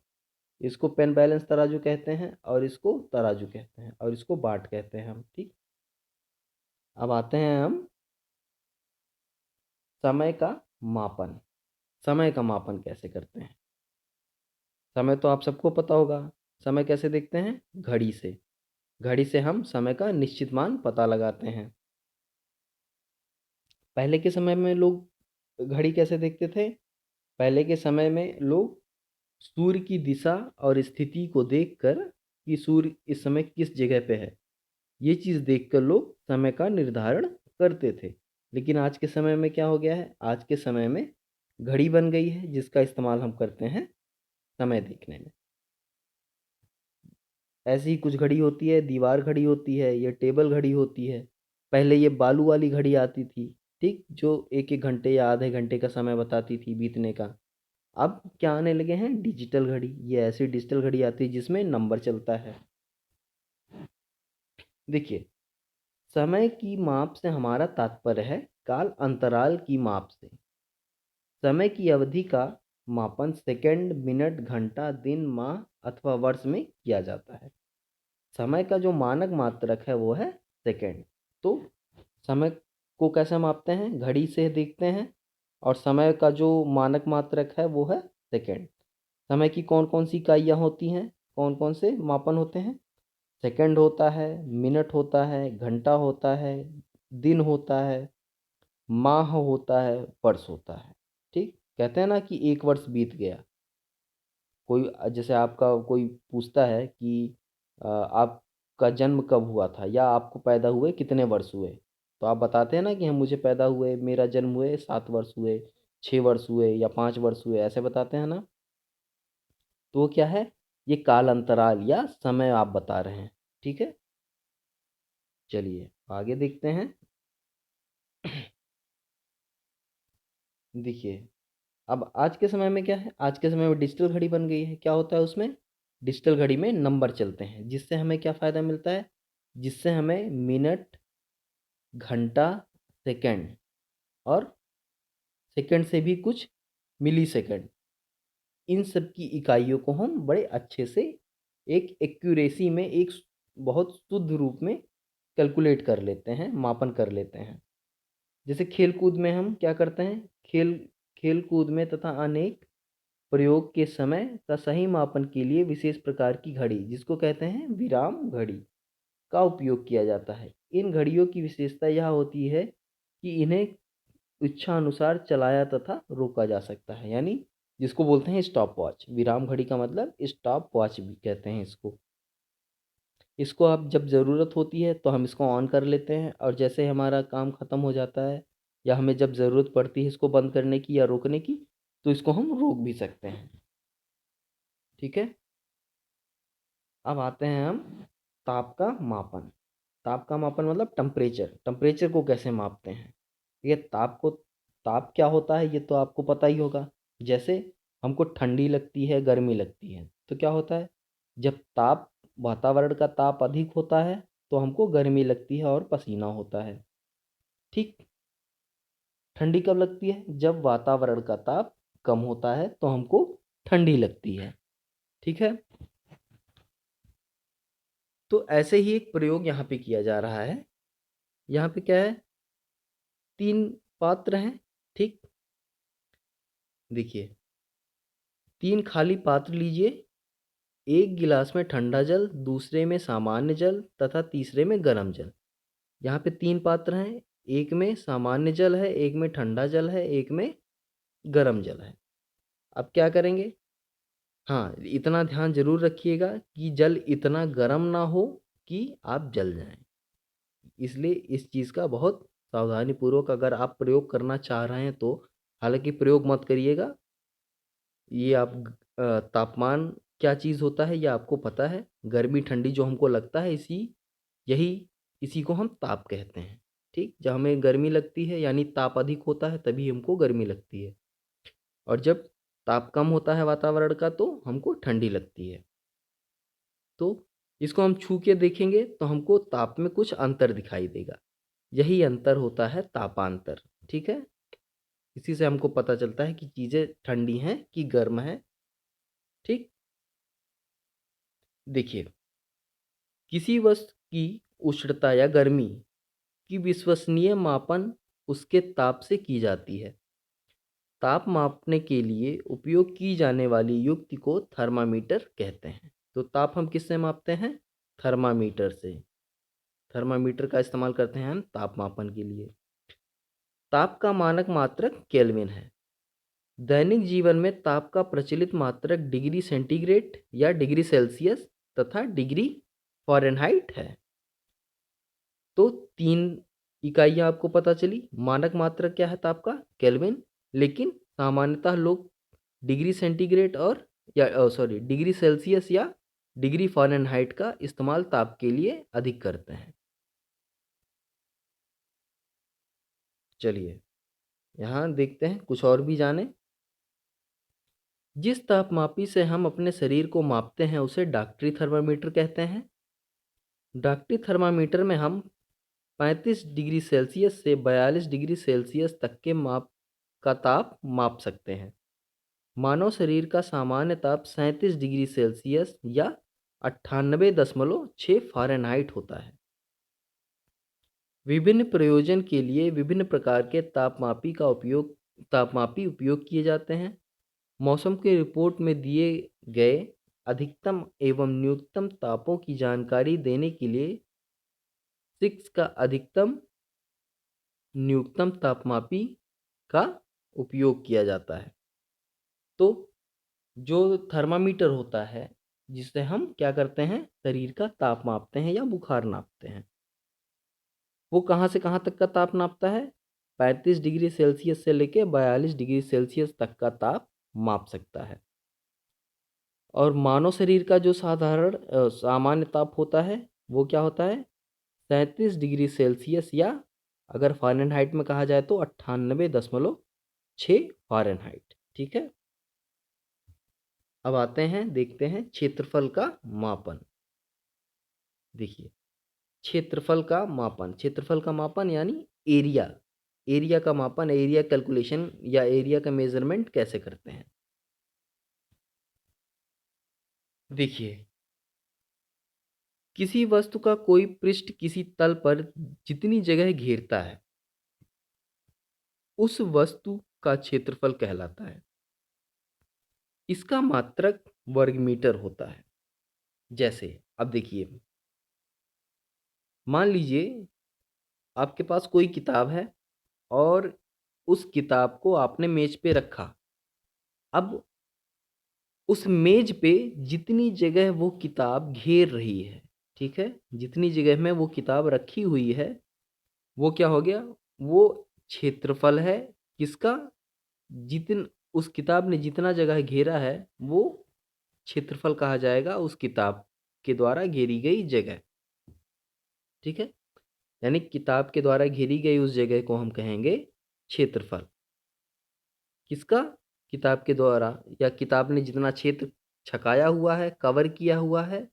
इसको पेन बैलेंस तराजू कहते हैं और इसको तराजू कहते हैं और इसको बाट कहते हैं हम। ठीक, अब आते हैं हम समय का मापन। समय का मापन कैसे करते हैं? समय तो आप सबको पता होगा। समय कैसे देखते हैं? घड़ी से। घड़ी से हम समय का निश्चित मान पता लगाते हैं। पहले के समय में लोग घड़ी कैसे देखते थे? पहले के समय में लोग सूर्य की दिशा और स्थिति को देखकर कि सूर्य इस समय किस जगह पे है, ये चीज़ देखकर लोग समय का निर्धारण करते थे। लेकिन आज के समय में क्या हो गया है? आज के समय में घड़ी बन गई है जिसका इस्तेमाल हम करते हैं समय देखने में। ऐसी ही कुछ घड़ी होती है, दीवार घड़ी होती है, ये टेबल घड़ी होती है। पहले ये बालू वाली घड़ी आती थी, ठीक, जो 1-1 घंटे या आधे घंटे का समय बताती थी बीतने का। अब क्या आने लगे हैं? डिजिटल घड़ी। ये ऐसी डिजिटल घड़ी आती है जिसमें नंबर चलता है। देखिए, समय की माप से हमारा तात्पर्य है काल अंतराल की माप से। समय की अवधि का मापन सेकंड, मिनट, घंटा, दिन, माह अथवा वर्ष में किया जाता है। समय का जो मानक मात्रक है वो है सेकंड। तो समय को कैसे मापते हैं? घड़ी से देखते हैं, और समय का जो मानक मात्रक है वो है सेकंड। समय की कौन कौन सी इकाइयाँ होती हैं, कौन कौन से मापन होते हैं? सेकंड होता है, मिनट होता है, घंटा होता है, दिन होता है, माह होता है, वर्ष होता है। ठीक, कहते हैं ना कि 1 वर्ष बीत गया। कोई जैसे आपका कोई पूछता है कि आपका जन्म कब हुआ था, या आपको पैदा हुए कितने वर्ष हुए, तो आप बताते हैं ना कि हम मुझे पैदा हुए, मेरा जन्म हुए 7 वर्ष हुए, 6 वर्ष हुए या 5 वर्ष हुए, ऐसे बताते हैं ना। तो वो क्या है? ये काल अंतराल या समय आप बता रहे हैं। ठीक है, चलिए आगे देखते हैं। देखिए, अब आज के समय में क्या है? आज के समय में डिजिटल घड़ी बन गई है। क्या होता है उसमें? डिजिटल घड़ी में नंबर चलते हैं, जिससे हमें क्या फ़ायदा मिलता है? जिससे हमें मिनट, घंटा, सेकंड और सेकंड से भी कुछ मिली सेकंड, इन सब की इकाइयों को हम बड़े अच्छे से एक एक्यूरेसी में, एक बहुत शुद्ध रूप में कैलकुलेट कर लेते हैं, मापन कर लेते हैं। जैसे खेल कूद में हम क्या करते हैं? खेल कूद में तथा अनेक प्रयोग के समय का सही मापन के लिए विशेष प्रकार की घड़ी, जिसको कहते हैं विराम घड़ी, का उपयोग किया जाता है। इन घड़ियों की विशेषता यह होती है कि इन्हें इच्छा अनुसार चलाया तथा रोका जा सकता है, यानी जिसको बोलते हैं स्टॉप वॉच। विराम घड़ी का मतलब स्टॉप वॉच भी कहते हैं इसको। इसको आप जब ज़रूरत होती है तो हम इसको ऑन कर लेते हैं, और जैसे हमारा काम ख़त्म हो जाता है या हमें जब ज़रूरत पड़ती है इसको बंद करने की या रोकने की, तो इसको हम रोक भी सकते हैं। ठीक है। अब आते हैं हम ताप का मापन। ताप का मापन मतलब टेम्परेचर। टेम्परेचर को कैसे मापते हैं? ये ताप क्या होता है ये तो आपको पता ही होगा। जैसे हमको ठंडी लगती है, गर्मी लगती है, तो क्या होता है? जब ताप वातावरण का ताप अधिक होता है तो हमको गर्मी लगती है और पसीना होता है। ठीक। ठंडी कब लगती है? जब वातावरण का ताप कम होता है तो हमको ठंडी लगती है। ठीक है। तो ऐसे ही एक प्रयोग यहाँ पे किया जा रहा है। यहाँ पे क्या है? 3 पात्र हैं। ठीक। देखिए, 3 खाली पात्र लीजिए। एक गिलास में ठंडा जल, दूसरे में सामान्य जल तथा तीसरे में गर्म जल। यहाँ पे 3 पात्र हैं। एक में सामान्य जल है, एक में ठंडा जल है, एक में गर्म जल है। अब क्या करेंगे? हाँ, इतना ध्यान ज़रूर रखिएगा कि जल इतना गर्म ना हो कि आप जल जाएँ। इसलिए इस चीज़ का बहुत सावधानीपूर्वक अगर आप प्रयोग करना चाह रहे हैं तो, हालाँकि प्रयोग मत करिएगा। ये तापमान क्या चीज़ होता है ये आपको पता है। गर्मी ठंडी जो हमको लगता है यही इसी को हम ताप कहते हैं। ठीक। जब हमें गर्मी लगती है यानी ताप अधिक होता है तभी हमको गर्मी लगती है, और जब ताप कम होता है वातावरण का तो हमको ठंडी लगती है। तो इसको हम छू के देखेंगे तो हमको ताप में कुछ अंतर दिखाई देगा। यही अंतर होता है तापांतर। ठीक है। इसी से हमको पता चलता है कि चीज़ें ठंडी हैं कि गर्म हैं। ठीक। देखिए, किसी वस्तु की उष्णता या गर्मी की विश्वसनीय मापन उसके ताप से की जाती है। ताप मापने के लिए उपयोग की जाने वाली युक्ति को थर्मामीटर कहते हैं। तो ताप हम किससे मापते हैं? थर्मामीटर से। थर्मामीटर का इस्तेमाल करते हैं हम ताप मापन के लिए। ताप का मानक मात्रक केल्विन है। दैनिक जीवन में ताप का प्रचलित मात्रक डिग्री सेंटीग्रेड या डिग्री सेल्सियस तथा डिग्री फ़ारेनहाइट है। तो 3 इकाइयाँ आपको पता चली। मानक मात्रक क्या है ताप का? केल्विन। लेकिन सामान्यतः लोग डिग्री सेंटीग्रेड और डिग्री सेल्सियस या डिग्री फ़ारेनहाइट का इस्तेमाल ताप के लिए अधिक करते हैं। चलिए, यहाँ देखते हैं कुछ और भी जानें। जिस तापमापी से हम अपने शरीर को मापते हैं उसे डॉक्टरी थर्मामीटर कहते हैं। डॉक्टरी थर्मामीटर में हम 35 डिग्री सेल्सियस से 42 डिग्री सेल्सियस तक के माप का ताप माप सकते हैं। मानव शरीर का सामान्य ताप 37 डिग्री सेल्सियस या 98.6 फ़ारेनहाइट होता है। विभिन्न प्रयोजन के लिए विभिन्न प्रकार के तापमापी उपयोग किए जाते हैं। मौसम की रिपोर्ट में दिए गए अधिकतम एवं न्यूनतम तापों की जानकारी देने के लिए 6 का अधिकतम न्यूनतम तापमापी का उपयोग किया जाता है। तो जो थर्मामीटर होता है जिससे हम क्या करते हैं? शरीर का ताप मापते हैं या बुखार नापते हैं। वो कहाँ से कहाँ तक का ताप नापता है? 35 डिग्री सेल्सियस से लेके 42 डिग्री सेल्सियस तक का ताप माप सकता है। और मानव शरीर का जो सामान्य ताप होता है वो क्या होता है? 37 डिग्री सेल्सियस या अगर फ़ारेनहाइट में कहा जाए तो 98.6 फ़ारेनहाइट। ठीक है। अब आते हैं, देखते हैं क्षेत्रफल का मापन। देखिए, क्षेत्रफल का मापन यानी एरिया। एरिया का मापन, एरिया कैलकुलेशन या एरिया का मेज़रमेंट कैसे करते हैं? देखिए, किसी वस्तु का कोई पृष्ठ किसी तल पर जितनी जगह घेरता है उस वस्तु का क्षेत्रफल कहलाता है। इसका मात्रक वर्ग मीटर होता है। जैसे अब देखिए, मान लीजिए आपके पास कोई किताब है और उस किताब को आपने मेज पे रखा। अब उस मेज पे जितनी जगह वो किताब घेर रही है, ठीक है? जितनी जगह में वो किताब रखी हुई है, वो क्या हो गया? वो क्षेत्रफल है किसका, उस किताब ने जितना जगह घेरा है वो क्षेत्रफल कहा जाएगा, उस किताब के द्वारा घेरी गई जगह। ठीक है, यानी किताब के द्वारा घेरी गई उस जगह को हम कहेंगे क्षेत्रफल। किसका, किताब के द्वारा, या किताब ने जितना क्षेत्र छकाया हुआ है, कवर किया हुआ है,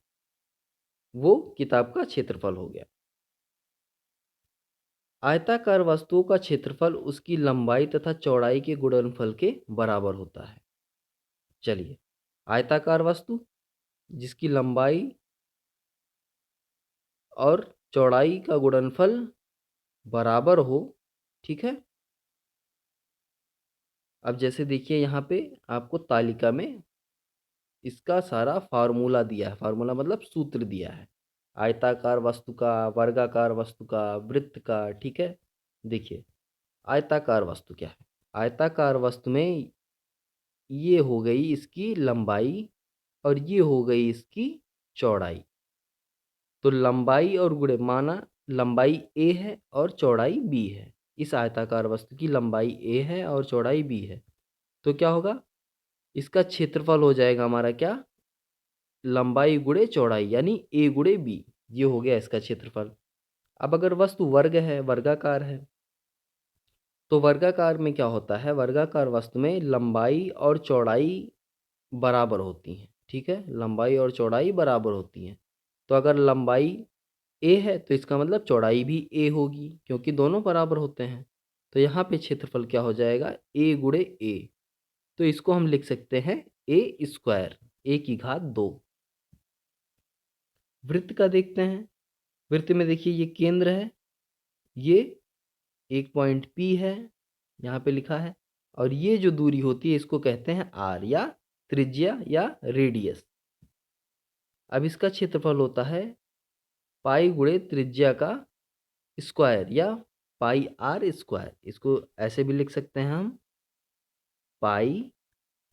वो किताब का क्षेत्रफल हो गया। आयताकार वस्तुओं का क्षेत्रफल उसकी लंबाई तथा चौड़ाई के गुणनफल के बराबर होता है। चलिए, आयताकार वस्तु जिसकी लंबाई और चौड़ाई का गुणनफल बराबर हो, ठीक है। अब जैसे देखिए यहाँ पे आपको तालिका में इसका सारा फार्मूला दिया है, फार्मूला मतलब सूत्र दिया है, आयताकार वस्तु का, वर्गाकार वस्तु का, वृत्त का। ठीक है, देखिए आयताकार वस्तु क्या है। आयताकार वस्तु में ये हो गई इसकी लंबाई और ये हो गई इसकी चौड़ाई। तो लंबाई और गुणे, माना लंबाई a है और चौड़ाई b है, इस आयताकार वस्तु की लंबाई a है और चौड़ाई b है, तो क्या होगा, इसका क्षेत्रफल हो जाएगा हमारा क्या, लंबाई गुणे चौड़ाई, यानी a गुणे b, ये हो गया इसका क्षेत्रफल। अब अगर वस्तु वर्ग है, वर्गाकार है, तो वर्गाकार में क्या होता है, वर्गाकार वस्तु में लंबाई और चौड़ाई बराबर होती हैं। ठीक है, लंबाई और चौड़ाई बराबर होती हैं। तो अगर लंबाई a है तो इसका मतलब चौड़ाई भी a होगी, क्योंकि दोनों बराबर होते हैं। तो यहाँ पे क्षेत्रफल क्या हो जाएगा, a गुणे a। तो इसको हम लिख सकते हैं a स्क्वायर, a की घात 2। वृत्त का देखते हैं। वृत्त में देखिए ये केंद्र है, ये एक पॉइंट P है, यहाँ पे लिखा है, और ये जो दूरी होती है इसको कहते हैं r, या त्रिज्या या रेडियस। अब इसका क्षेत्रफल होता है पाई गुणे त्रिज्या का स्क्वायर, या पाई r स्क्वायर। इसको ऐसे भी लिख सकते हैं हम, पाई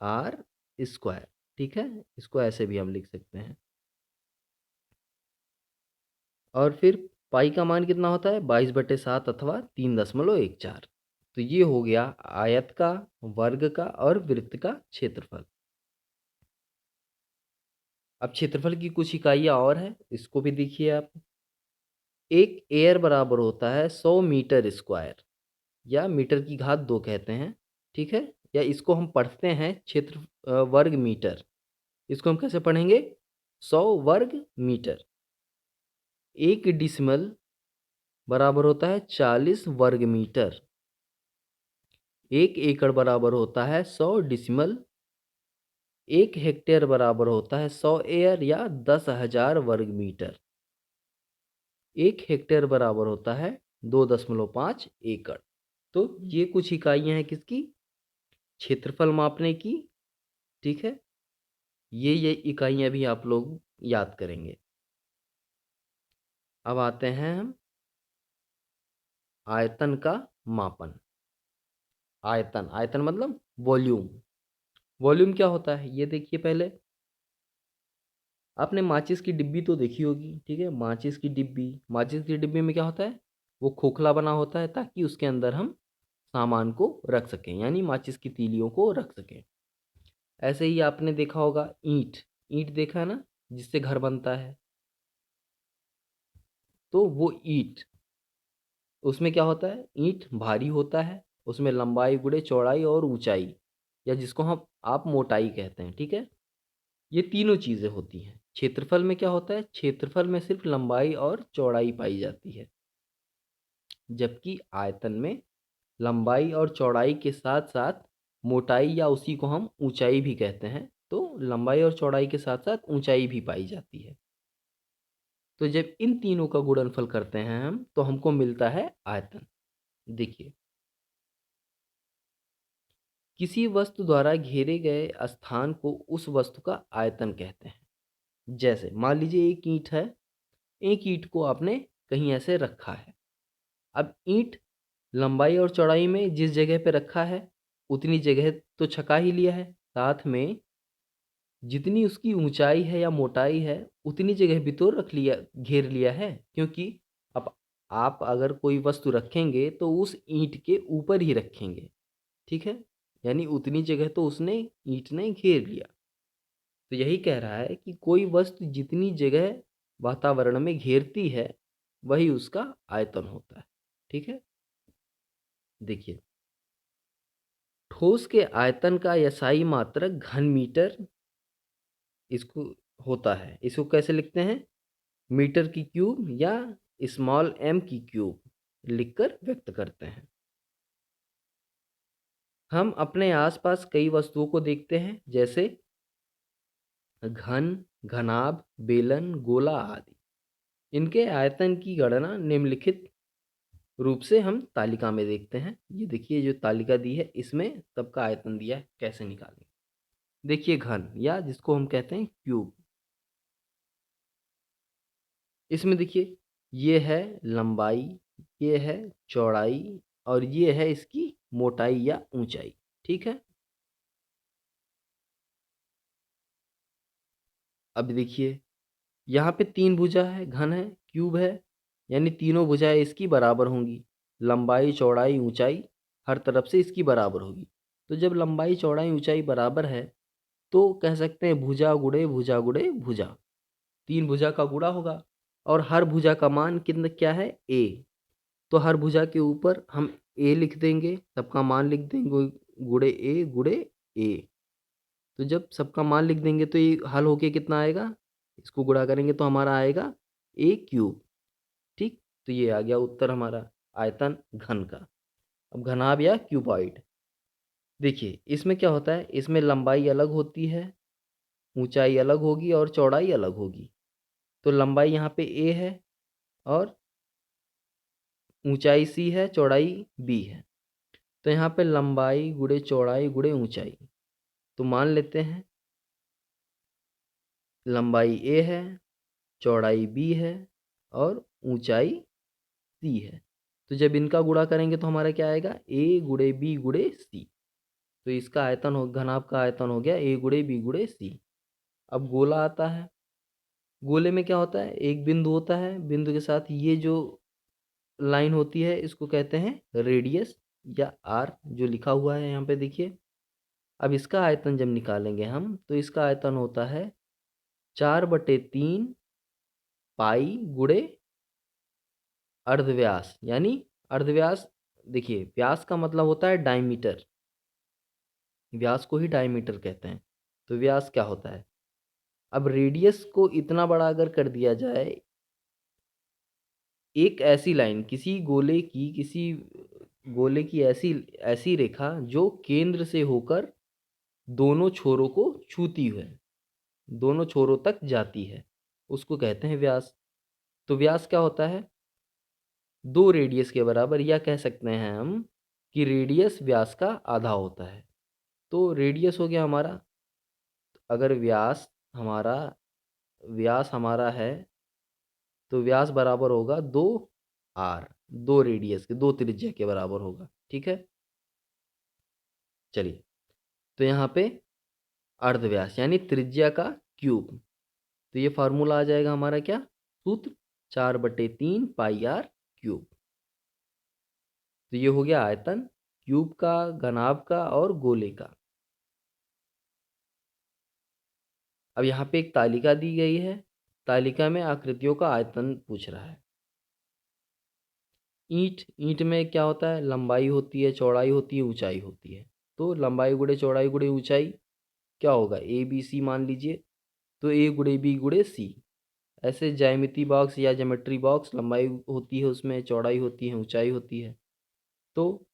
r स्क्वायर। ठीक है, इसको ऐसे भी हम लिख सकते हैं। और फिर पाई का मान कितना होता है, 22/7 अथवा 3.14। तो ये हो गया आयत का, वर्ग का और वृत्त का क्षेत्रफल। अब क्षेत्रफल की कुछ इकाइयाँ और हैं, इसको भी देखिए आप। एक एयर बराबर होता है 100 मीटर स्क्वायर, या मीटर की घात 2 कहते हैं। ठीक है, या इसको हम पढ़ते हैं वर्ग मीटर। इसको हम कैसे पढ़ेंगे, 100 वर्ग मीटर। एक डिसिमल बराबर होता है 40 वर्ग मीटर। एक एकड़ बराबर होता है 100 डिसिमल। एक हेक्टेयर बराबर होता है 100 एयर, या 10,000 वर्ग मीटर। एक हेक्टेयर बराबर होता है 2.5 एकड़। तो ये कुछ इकाइयां हैं किसकी, क्षेत्रफल मापने की। ठीक है, ये इकाइयां भी आप लोग याद करेंगे। अब आते हैं हम आयतन का मापन। आयतन, आयतन मतलब वॉल्यूम। वॉल्यूम क्या होता है ये देखिए। पहले आपने माचिस की डिब्बी तो देखी होगी। ठीक है, माचिस की डिब्बी, माचिस की डिब्बी में क्या होता है, वो खोखला बना होता है ताकि उसके अंदर हम सामान को रख सकें, यानी माचिस की तीलियों को रख सकें। ऐसे ही आपने देखा होगा ईंट, ईंट देखा है ना, जिससे घर बनता है। तो वो ईंट, उसमें क्या होता है, ईंट भारी होता है, उसमें लंबाई गुणे चौड़ाई और ऊंचाई, या जिसको हम आप मोटाई कहते हैं। ठीक है, ये तीनों चीज़ें होती हैं। क्षेत्रफल में क्या होता है, क्षेत्रफल में सिर्फ लंबाई और चौड़ाई पाई जाती है, जबकि आयतन में लंबाई और चौड़ाई के साथ साथ मोटाई, या उसी को हम ऊंचाई भी कहते हैं, तो लंबाई और चौड़ाई के साथ साथ ऊंचाई भी पाई जाती है। तो जब इन तीनों का गुणनफल करते हैं हम, तो हमको मिलता है आयतन। देखिए, किसी वस्तु द्वारा घेरे गए स्थान को उस वस्तु का आयतन कहते हैं। जैसे मान लीजिए एक ईंट है, एक ईंट को आपने कहीं ऐसे रखा है। अब ईंट लंबाई और चौड़ाई में जिस जगह पे रखा है उतनी जगह तो छका ही लिया है, साथ में जितनी उसकी ऊंचाई है या मोटाई है उतनी जगह भी तो रख लिया, घेर लिया है। क्योंकि अब आप अगर कोई वस्तु रखेंगे तो उस ईंट के ऊपर ही रखेंगे, ठीक है? यानी उतनी जगह तो उसने ईंट ने घेर लिया। तो यही कह रहा है कि कोई वस्तु जितनी जगह वातावरण में घेरती है, वही उसका आयतन होता है, ठीक है? देखिए, ठोस के आयतन का SI मात्रक घन मीटर इसको होता है। इसको कैसे लिखते हैं? मीटर की क्यूब या स्मॉल m की क्यूब लिखकर व्यक्त करते हैं। हम अपने आसपास कई वस्तुओं को देखते हैं, जैसे घन, घनाभ, बेलन, गोला आदि। इनके आयतन की गणना निम्नलिखित रूप से हम तालिका में देखते हैं। ये देखिए जो तालिका दी है, इसमें सबका आयतन दिया है, कैसे निकालेंगे। देखिए घन, या जिसको हम कहते हैं क्यूब, इसमें देखिए ये है लंबाई, ये है चौड़ाई और ये है इसकी मोटाई या ऊंचाई, ठीक है? अब देखिए यहाँ पे 3 भुजा है, घन है, क्यूब है, यानी तीनों भुजाएं इसकी बराबर होंगी। लंबाई, चौड़ाई, ऊंचाई हर तरफ से इसकी बराबर होगी। तो जब लंबाई, चौड़ाई, ऊंचाई बराबर है, तो कह सकते हैं भुजा गुणे भुजा गुणे भुजा, 3 भुजा का गुणा होगा। और हर भुजा का मान कितना क्या है? a। तो हर भुजा के ऊपर हम a लिख देंगे, सबका मान लिख देंगे, गुणे a गुणे a। तो जब सबका मान लिख देंगे तो ये हल होके कितना आएगा? इसको गुणा करेंगे तो हमारा आएगा a क्यूब, ठीक? तो ये आ गया उत्तर हमारा आयतन घन का। अब घनाभ या क्यूबॉइड, देखिए इसमें क्या होता है, इसमें लंबाई अलग होती है, ऊंचाई अलग होगी और चौड़ाई अलग होगी। तो लंबाई यहाँ पे a है और ऊंचाई c है, चौड़ाई b है। तो यहाँ पे लंबाई गुणे चौड़ाई गुणे ऊंचाई, तो मान लेते हैं लंबाई a है, चौड़ाई b है और ऊंचाई c है। तो जब इनका गुणा करेंगे तो हमारा क्या आएगा? a गुणे b गुणे c। तो इसका आयतन हो, घनाभ का आयतन हो गया a गुणे b गुणे c। अब गोला आता है। गोले में क्या होता है? एक बिंदु होता है, बिंदु के साथ ये जो लाइन होती है इसको कहते हैं रेडियस या आर, जो लिखा हुआ है यहाँ पे देखिए। अब इसका आयतन जब निकालेंगे हम, तो इसका आयतन होता है 4/3 पाई गुणे अर्धव्यास। यानी अर्धव्यास, देखिए व्यास का मतलब होता है डायमीटर, व्यास को ही डायमीटर कहते हैं। तो व्यास क्या होता है? अब रेडियस को इतना बड़ा अगर कर दिया जाए, एक ऐसी लाइन, किसी गोले की ऐसी ऐसी रेखा जो केंद्र से होकर दोनों छोरों को छूती है, दोनों छोरों तक जाती है, उसको कहते हैं व्यास। तो व्यास क्या होता है? 2 रेडियस के बराबर, या कह सकते हैं हम कि रेडियस व्यास का आधा होता है। तो रेडियस हो गया हमारा, अगर व्यास हमारा है, तो व्यास बराबर होगा 2r, 2 रेडियस के, 2 त्रिज्या के बराबर होगा, ठीक है? चलिए, तो यहाँ पे अर्धव्यास यानी त्रिज्या का क्यूब, तो ये फार्मूला आ जाएगा हमारा क्या? सूत्र 4/3 पाई आर क्यूब। तो ये हो गया आयतन क्यूब का, घनाभ का और गोले का। अब यहाँ पे एक तालिका दी गई है, तालिका में आकृतियों का आयतन पूछ रहा है। ईंट में क्या होता है? लंबाई होती है, चौड़ाई होती है, ऊंचाई होती है। तो लंबाई गुणे चौड़ाई गुणे ऊंचाई क्या होगा? ए बी सी मान लीजिए, तो ए गुणे बी गुणे सी। ऐसे ज्यामिति बॉक्स या ज्योमेट्री बॉक्स, लंबाई होती है उसमें, चौड़ाई होती है, ऊंचाई होती है। तो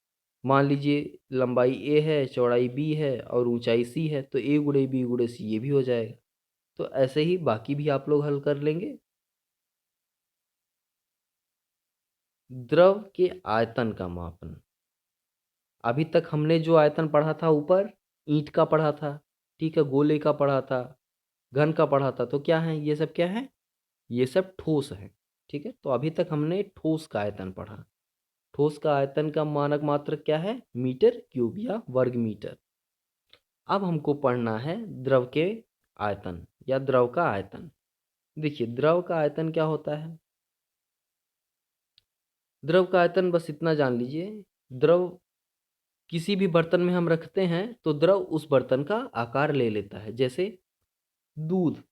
मान लीजिए लंबाई ए है, चौड़ाई बी है और ऊंचाई सी है, तो ए गुणे बी गुणे सी ये भी हो जाएगा। तो ऐसे ही बाकी भी आप लोग हल कर लेंगे। द्रव के आयतन का मापन, अभी तक हमने जो आयतन पढ़ा था ऊपर, ईंट का पढ़ा था, ठीक है, गोले का पढ़ा था, घन का पढ़ा था। तो क्या है ये सब? क्या है? ये सब ठोस है, ठीक है? तो अभी तक हमने ठोस का आयतन पढ़ा। ठोस का आयतन का मानक मात्रक क्या है? मीटर क्यूब या वर्ग मीटर। अब हमको पढ़ना है द्रव के आयतन या द्रव का आयतन। देखिए द्रव का आयतन क्या होता है? द्रव का आयतन बस इतना जान लीजिए, द्रव किसी भी बर्तन में हम रखते हैं तो द्रव उस बर्तन का आकार ले लेता है। जैसे दूध,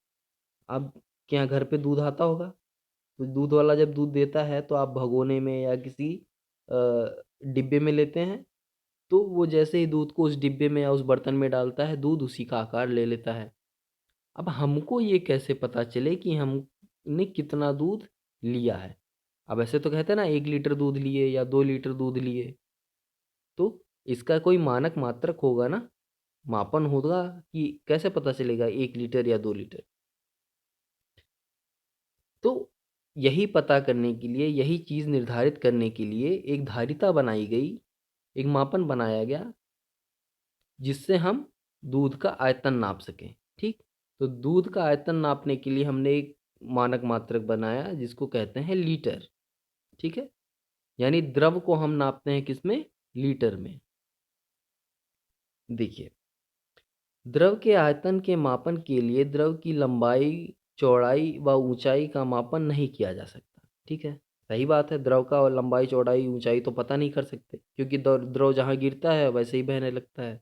आपके यहाँ घर पे दूध आता होगा, तो दूध वाला जब दूध देता है तो आप भगोने में या किसी डिब्बे में लेते हैं, तो वो जैसे ही दूध को उस डिब्बे में या उस बर्तन में डालता है, दूध उसी का आकार ले लेता है। अब हमको ये कैसे पता चले कि हमने कितना दूध लिया है? अब ऐसे तो कहते हैं ना 1 लीटर दूध लिए या 2 लीटर दूध लिए, तो इसका कोई मानक मात्रक होगा ना, मापन होगा, कि कैसे पता चलेगा 1 लीटर या 2 लीटर? तो यही पता करने के लिए, यही चीज़ निर्धारित करने के लिए एक धारिता बनाई गई, एक मापन बनाया गया, जिससे हम दूध का आयतन नाप सकें, ठीक? तो दूध का आयतन नापने के लिए हमने एक मानक मात्रक बनाया जिसको कहते हैं लीटर, ठीक है? यानी द्रव को हम नापते हैं किसमें? लीटर में। देखिए, द्रव के आयतन के मापन के लिए द्रव की लंबाई, चौड़ाई व ऊंचाई का मापन नहीं किया जा सकता, ठीक है? सही बात है, द्रव का लंबाई, चौड़ाई, ऊंचाई तो पता नहीं कर सकते, क्योंकि द्रव जहाँ गिरता है वैसे ही बहने लगता है।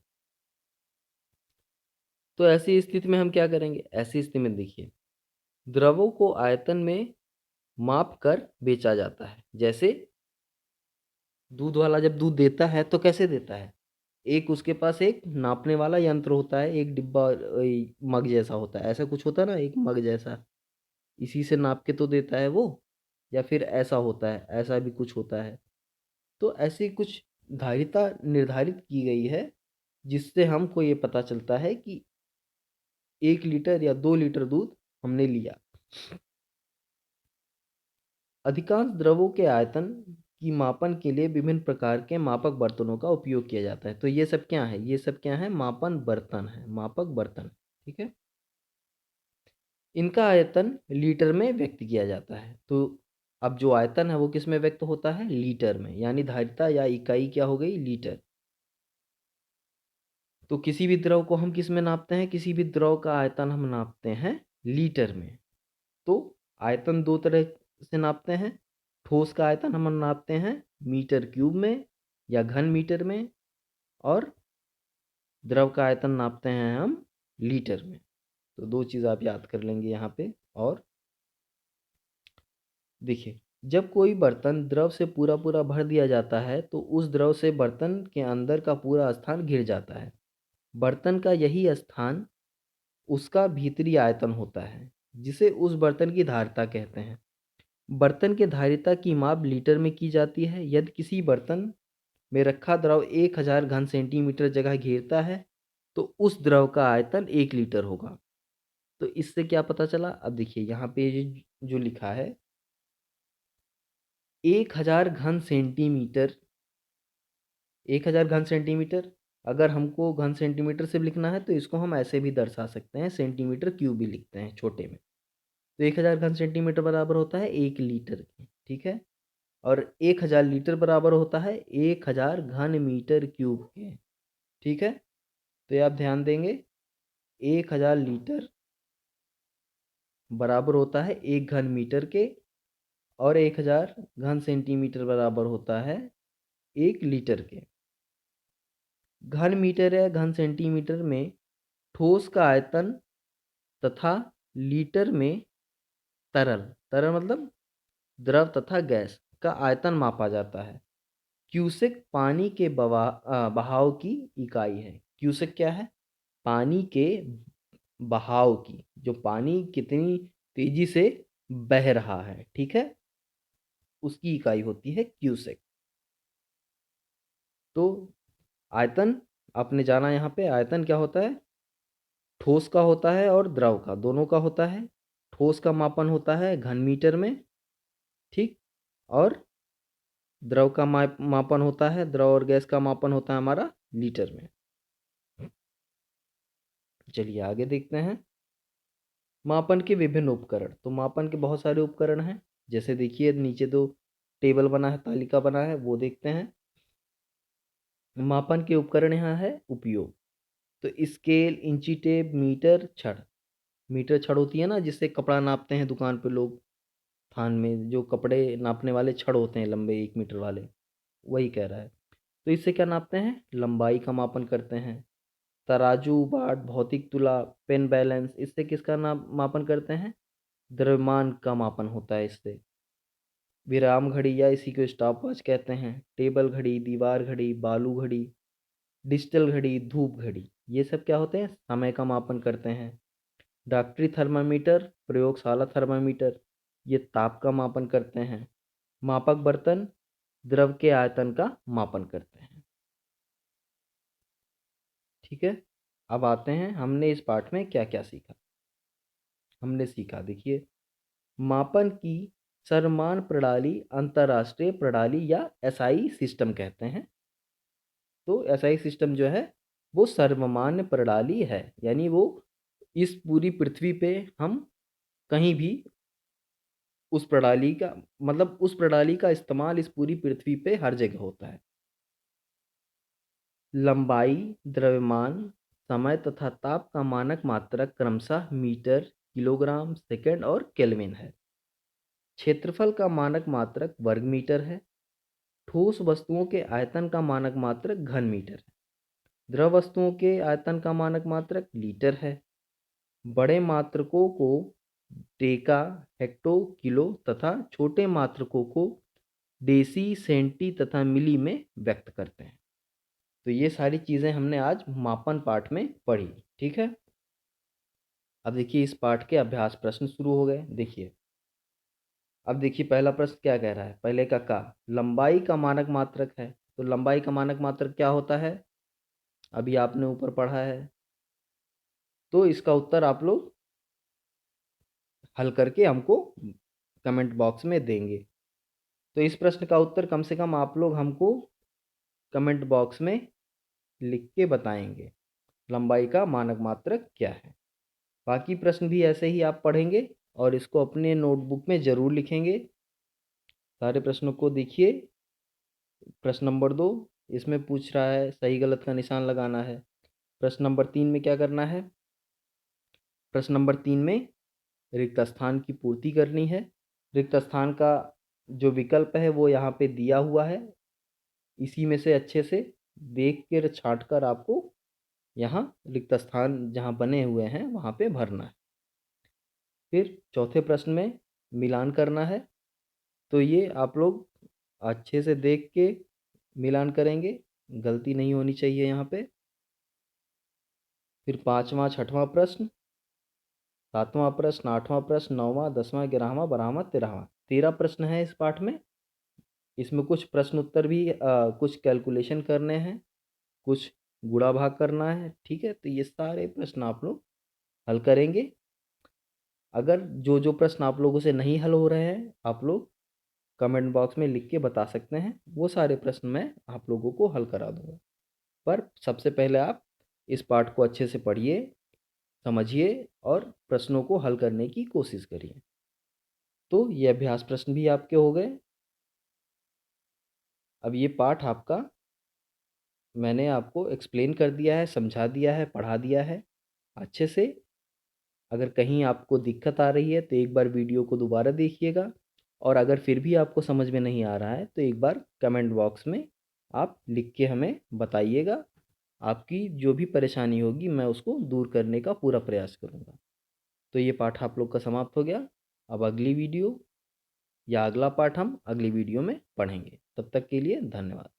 तो ऐसी स्थिति में हम क्या करेंगे? ऐसी स्थिति में देखिए, द्रवों को आयतन में माप कर बेचा जाता है। जैसे दूध वाला जब दूध देता है तो कैसे देता है? एक उसके पास एक नापने वाला यंत्र होता है, एक डिब्बा मग जैसा होता है, ऐसा कुछ होता है ना, एक मग जैसा, इसी से नाप के तो देता है वो। या फिर ऐसा होता है, ऐसा भी कुछ होता है। तो ऐसी कुछ धारिता निर्धारित की गई है, जिससे हमको ये पता चलता है कि 1 लीटर या 2 लीटर दूध हमने लिया। अधिकांश द्रवों के आयतन की मापन के लिए विभिन्न प्रकार के मापक बर्तनों का उपयोग किया जाता है। तो ये सब क्या है? ये सब क्या है? मापन बर्तन है, मापक बर्तन, ठीक है? इनका आयतन लीटर में व्यक्त किया जाता है। तो अब जो आयतन है वो किस में व्यक्त होता है? लीटर में, यानी धारिता या इकाई क्या हो गई? लीटर। तो किसी भी द्रव को हम किस में नापते हैं? किसी भी द्रव का आयतन हम नापते हैं लीटर में। तो आयतन दो तरह से नापते हैं। ठोस का आयतन हम नापते हैं मीटर क्यूब में या घन मीटर में, और द्रव का आयतन नापते हैं हम लीटर में। तो दो चीज़ आप याद कर लेंगे यहाँ पे। और देखिए, जब कोई बर्तन द्रव से पूरा पूरा भर दिया जाता है तो उस द्रव से बर्तन के अंदर का पूरा स्थान घिर जाता है। बर्तन का यही स्थान उसका भीतरी आयतन होता है, जिसे उस बर्तन की धारिता कहते हैं। बर्तन के धारिता की माप लीटर में की जाती है। यदि किसी बर्तन में रखा द्रव 1000 घन सेंटीमीटर जगह घेरता है तो उस द्रव का आयतन 1 लीटर होगा। तो इससे क्या पता चला? अब देखिए यहाँ पे जो लिखा है 1000 घन सेंटीमीटर, 1000 घन सेंटीमीटर, अगर हमको घन सेंटीमीटर से लिखना है तो इसको हम ऐसे भी दर्शा सकते हैं, सेंटीमीटर क्यूब भी लिखते हैं छोटे में। तो 1000 घन सेंटीमीटर बराबर होता है 1 लीटर के, ठीक है? और 1000 लीटर बराबर होता है 1000 घन मीटर क्यूब के, ठीक है? तो ये आप ध्यान देंगे, 1000 लीटर बराबर होता है 1 घन मीटर के, और 1000 घन सेंटीमीटर बराबर होता है 1 लीटर के। घन मीटर या घन सेंटीमीटर में ठोस का आयतन तथा लीटर में तरल, तरल मतलब द्रव तथा गैस का आयतन मापा जाता है। क्यूसेक पानी के बहाव की इकाई है। क्यूसेक क्या है? पानी के बहाव की, जो पानी कितनी तेजी से बह रहा है, ठीक है, उसकी इकाई होती है क्यूसेक। तो आयतन आपने जाना, यहाँ पे आयतन क्या होता है? ठोस का होता है और द्रव का, दोनों का होता है। ठोस का मापन होता है घन मीटर में, ठीक, और द्रव का मापन होता है, द्रव और गैस का मापन होता है हमारा लीटर में। चलिए आगे देखते हैं मापन के विभिन्न उपकरण। तो मापन के बहुत सारे उपकरण हैं, जैसे देखिए नीचे दो टेबल बना है, तालिका बना है, वो देखते हैं। मापन के उपकरण यहाँ है उपयोग। तो स्केल, इंची टेप, मीटर, छड़। मीटर छड़ होती है ना, जिससे कपड़ा नापते हैं दुकान पे लोग, स्थान में जो कपड़े नापने वाले छड़ होते हैं लंबे 1 मीटर वाले, वही कह रहा है। तो इससे क्या नापते हैं? लंबाई का मापन करते हैं। तराजू, बाट, भौतिक तुला, पेन बैलेंस, इससे किसका मापन करते हैं? द्रव्यमान का मापन होता है इससे। विराम घड़ी या इसी को स्टॉपवॉच कहते हैं। टेबल घड़ी, दीवार घड़ी, बालू घड़ी, डिजिटल घड़ी, धूप घड़ी, ये सब क्या होते हैं? समय का मापन करते हैं। डॉक्टरी थर्मामीटर, प्रयोगशाला थर्मामीटर, ये ताप का मापन करते हैं। मापक बर्तन द्रव के आयतन का मापन करते हैं। ठीक है, अब आते हैं हमने इस पाठ में क्या क्या सीखा। हमने सीखा, देखिए, मापन की सर्वमान्य प्रणाली अंतरराष्ट्रीय प्रणाली या एसआई सिस्टम कहते हैं। तो एसआई सिस्टम जो है वो सर्वमान्य प्रणाली है, यानी वो इस पूरी पृथ्वी पे हम कहीं भी उस प्रणाली का मतलब उस प्रणाली का इस्तेमाल इस पूरी पृथ्वी पे हर जगह होता है। लंबाई, द्रव्यमान, समय तथा ताप का मानक मात्रक क्रमशः मीटर, किलोग्राम, सेकंड और केल्विन है। क्षेत्रफल का मानक मात्रक वर्ग मीटर है। ठोस वस्तुओं के आयतन का मानक मात्रक घन मीटर है। द्रव वस्तुओं के आयतन का मानक मात्रक लीटर है। बड़े मात्रकों को डेका, हेक्टो, किलो तथा छोटे मात्रकों को डेसी, सेंटी तथा मिली में व्यक्त करते हैं। तो ये सारी चीज़ें हमने आज मापन पाठ में पढ़ी। ठीक है, अब देखिए इस पाठ के अभ्यास प्रश्न शुरू हो गए। देखिए, अब देखिए पहला प्रश्न क्या कह रहा है। पहले का लंबाई का मानक मात्रक है। तो लंबाई का मानक मात्रक क्या होता है? अभी आपने ऊपर पढ़ा है। तो इसका उत्तर आप लोग हल करके हमको कमेंट बॉक्स में देंगे। तो इस प्रश्न का उत्तर कम से कम आप लोग हमको कमेंट बॉक्स में लिख के बताएंगे, लंबाई का मानक मात्रक क्या है। बाकी प्रश्न भी ऐसे ही आप पढ़ेंगे और इसको अपने नोटबुक में ज़रूर लिखेंगे। सारे प्रश्नों को देखिए। प्रश्न नंबर 2 इसमें पूछ रहा है सही गलत का निशान लगाना है। प्रश्न नंबर 3 में क्या करना है? प्रश्न नंबर 3 में रिक्त स्थान की पूर्ति करनी है। रिक्त स्थान का जो विकल्प है वो यहाँ पे दिया हुआ है। इसी में से अच्छे से देख कर छांट कर आपको यहाँ रिक्त स्थान जहाँ बने हुए हैं वहाँ पे भरना है। फिर चौथे प्रश्न में मिलान करना है। तो ये आप लोग अच्छे से देख के मिलान करेंगे, गलती नहीं होनी चाहिए यहाँ पे। फिर 5वां 6वां प्रश्न, 7वां प्रश्न, 8वां प्रश्न, 9वां 10वां 11वां 12वां 13वां 13 प्रश्न है इस पाठ में। इसमें कुछ प्रश्न उत्तर भी कुछ कैलकुलेशन करने हैं, कुछ गुणा भाग करना है। ठीक है, तो ये सारे प्रश्न आप लोग हल करेंगे। अगर जो जो प्रश्न आप लोगों से नहीं हल हो रहे हैं आप लोग कमेंट बॉक्स में लिख के बता सकते हैं, वो सारे प्रश्न मैं आप लोगों को हल करा दूंगा। पर सबसे पहले आप इस पाठ को अच्छे से पढ़िए, समझिए और प्रश्नों को हल करने की कोशिश करिए। तो ये अभ्यास प्रश्न भी आपके हो गए। अब ये पाठ आपका मैंने आपको एक्सप्लेन कर दिया है, समझा दिया है, पढ़ा दिया है अच्छे से। अगर कहीं आपको दिक्कत आ रही है तो एक बार वीडियो को दोबारा देखिएगा, और अगर फिर भी आपको समझ में नहीं आ रहा है तो एक बार कमेंट बॉक्स में आप लिख के हमें बताइएगा। आपकी जो भी परेशानी होगी मैं उसको दूर करने का पूरा प्रयास करूँगा। तो ये पाठ आप लोग का समाप्त हो गया। अब अगली वीडियो या अगला पाठ हम अगली वीडियो में पढ़ेंगे। तब तक के लिए धन्यवाद।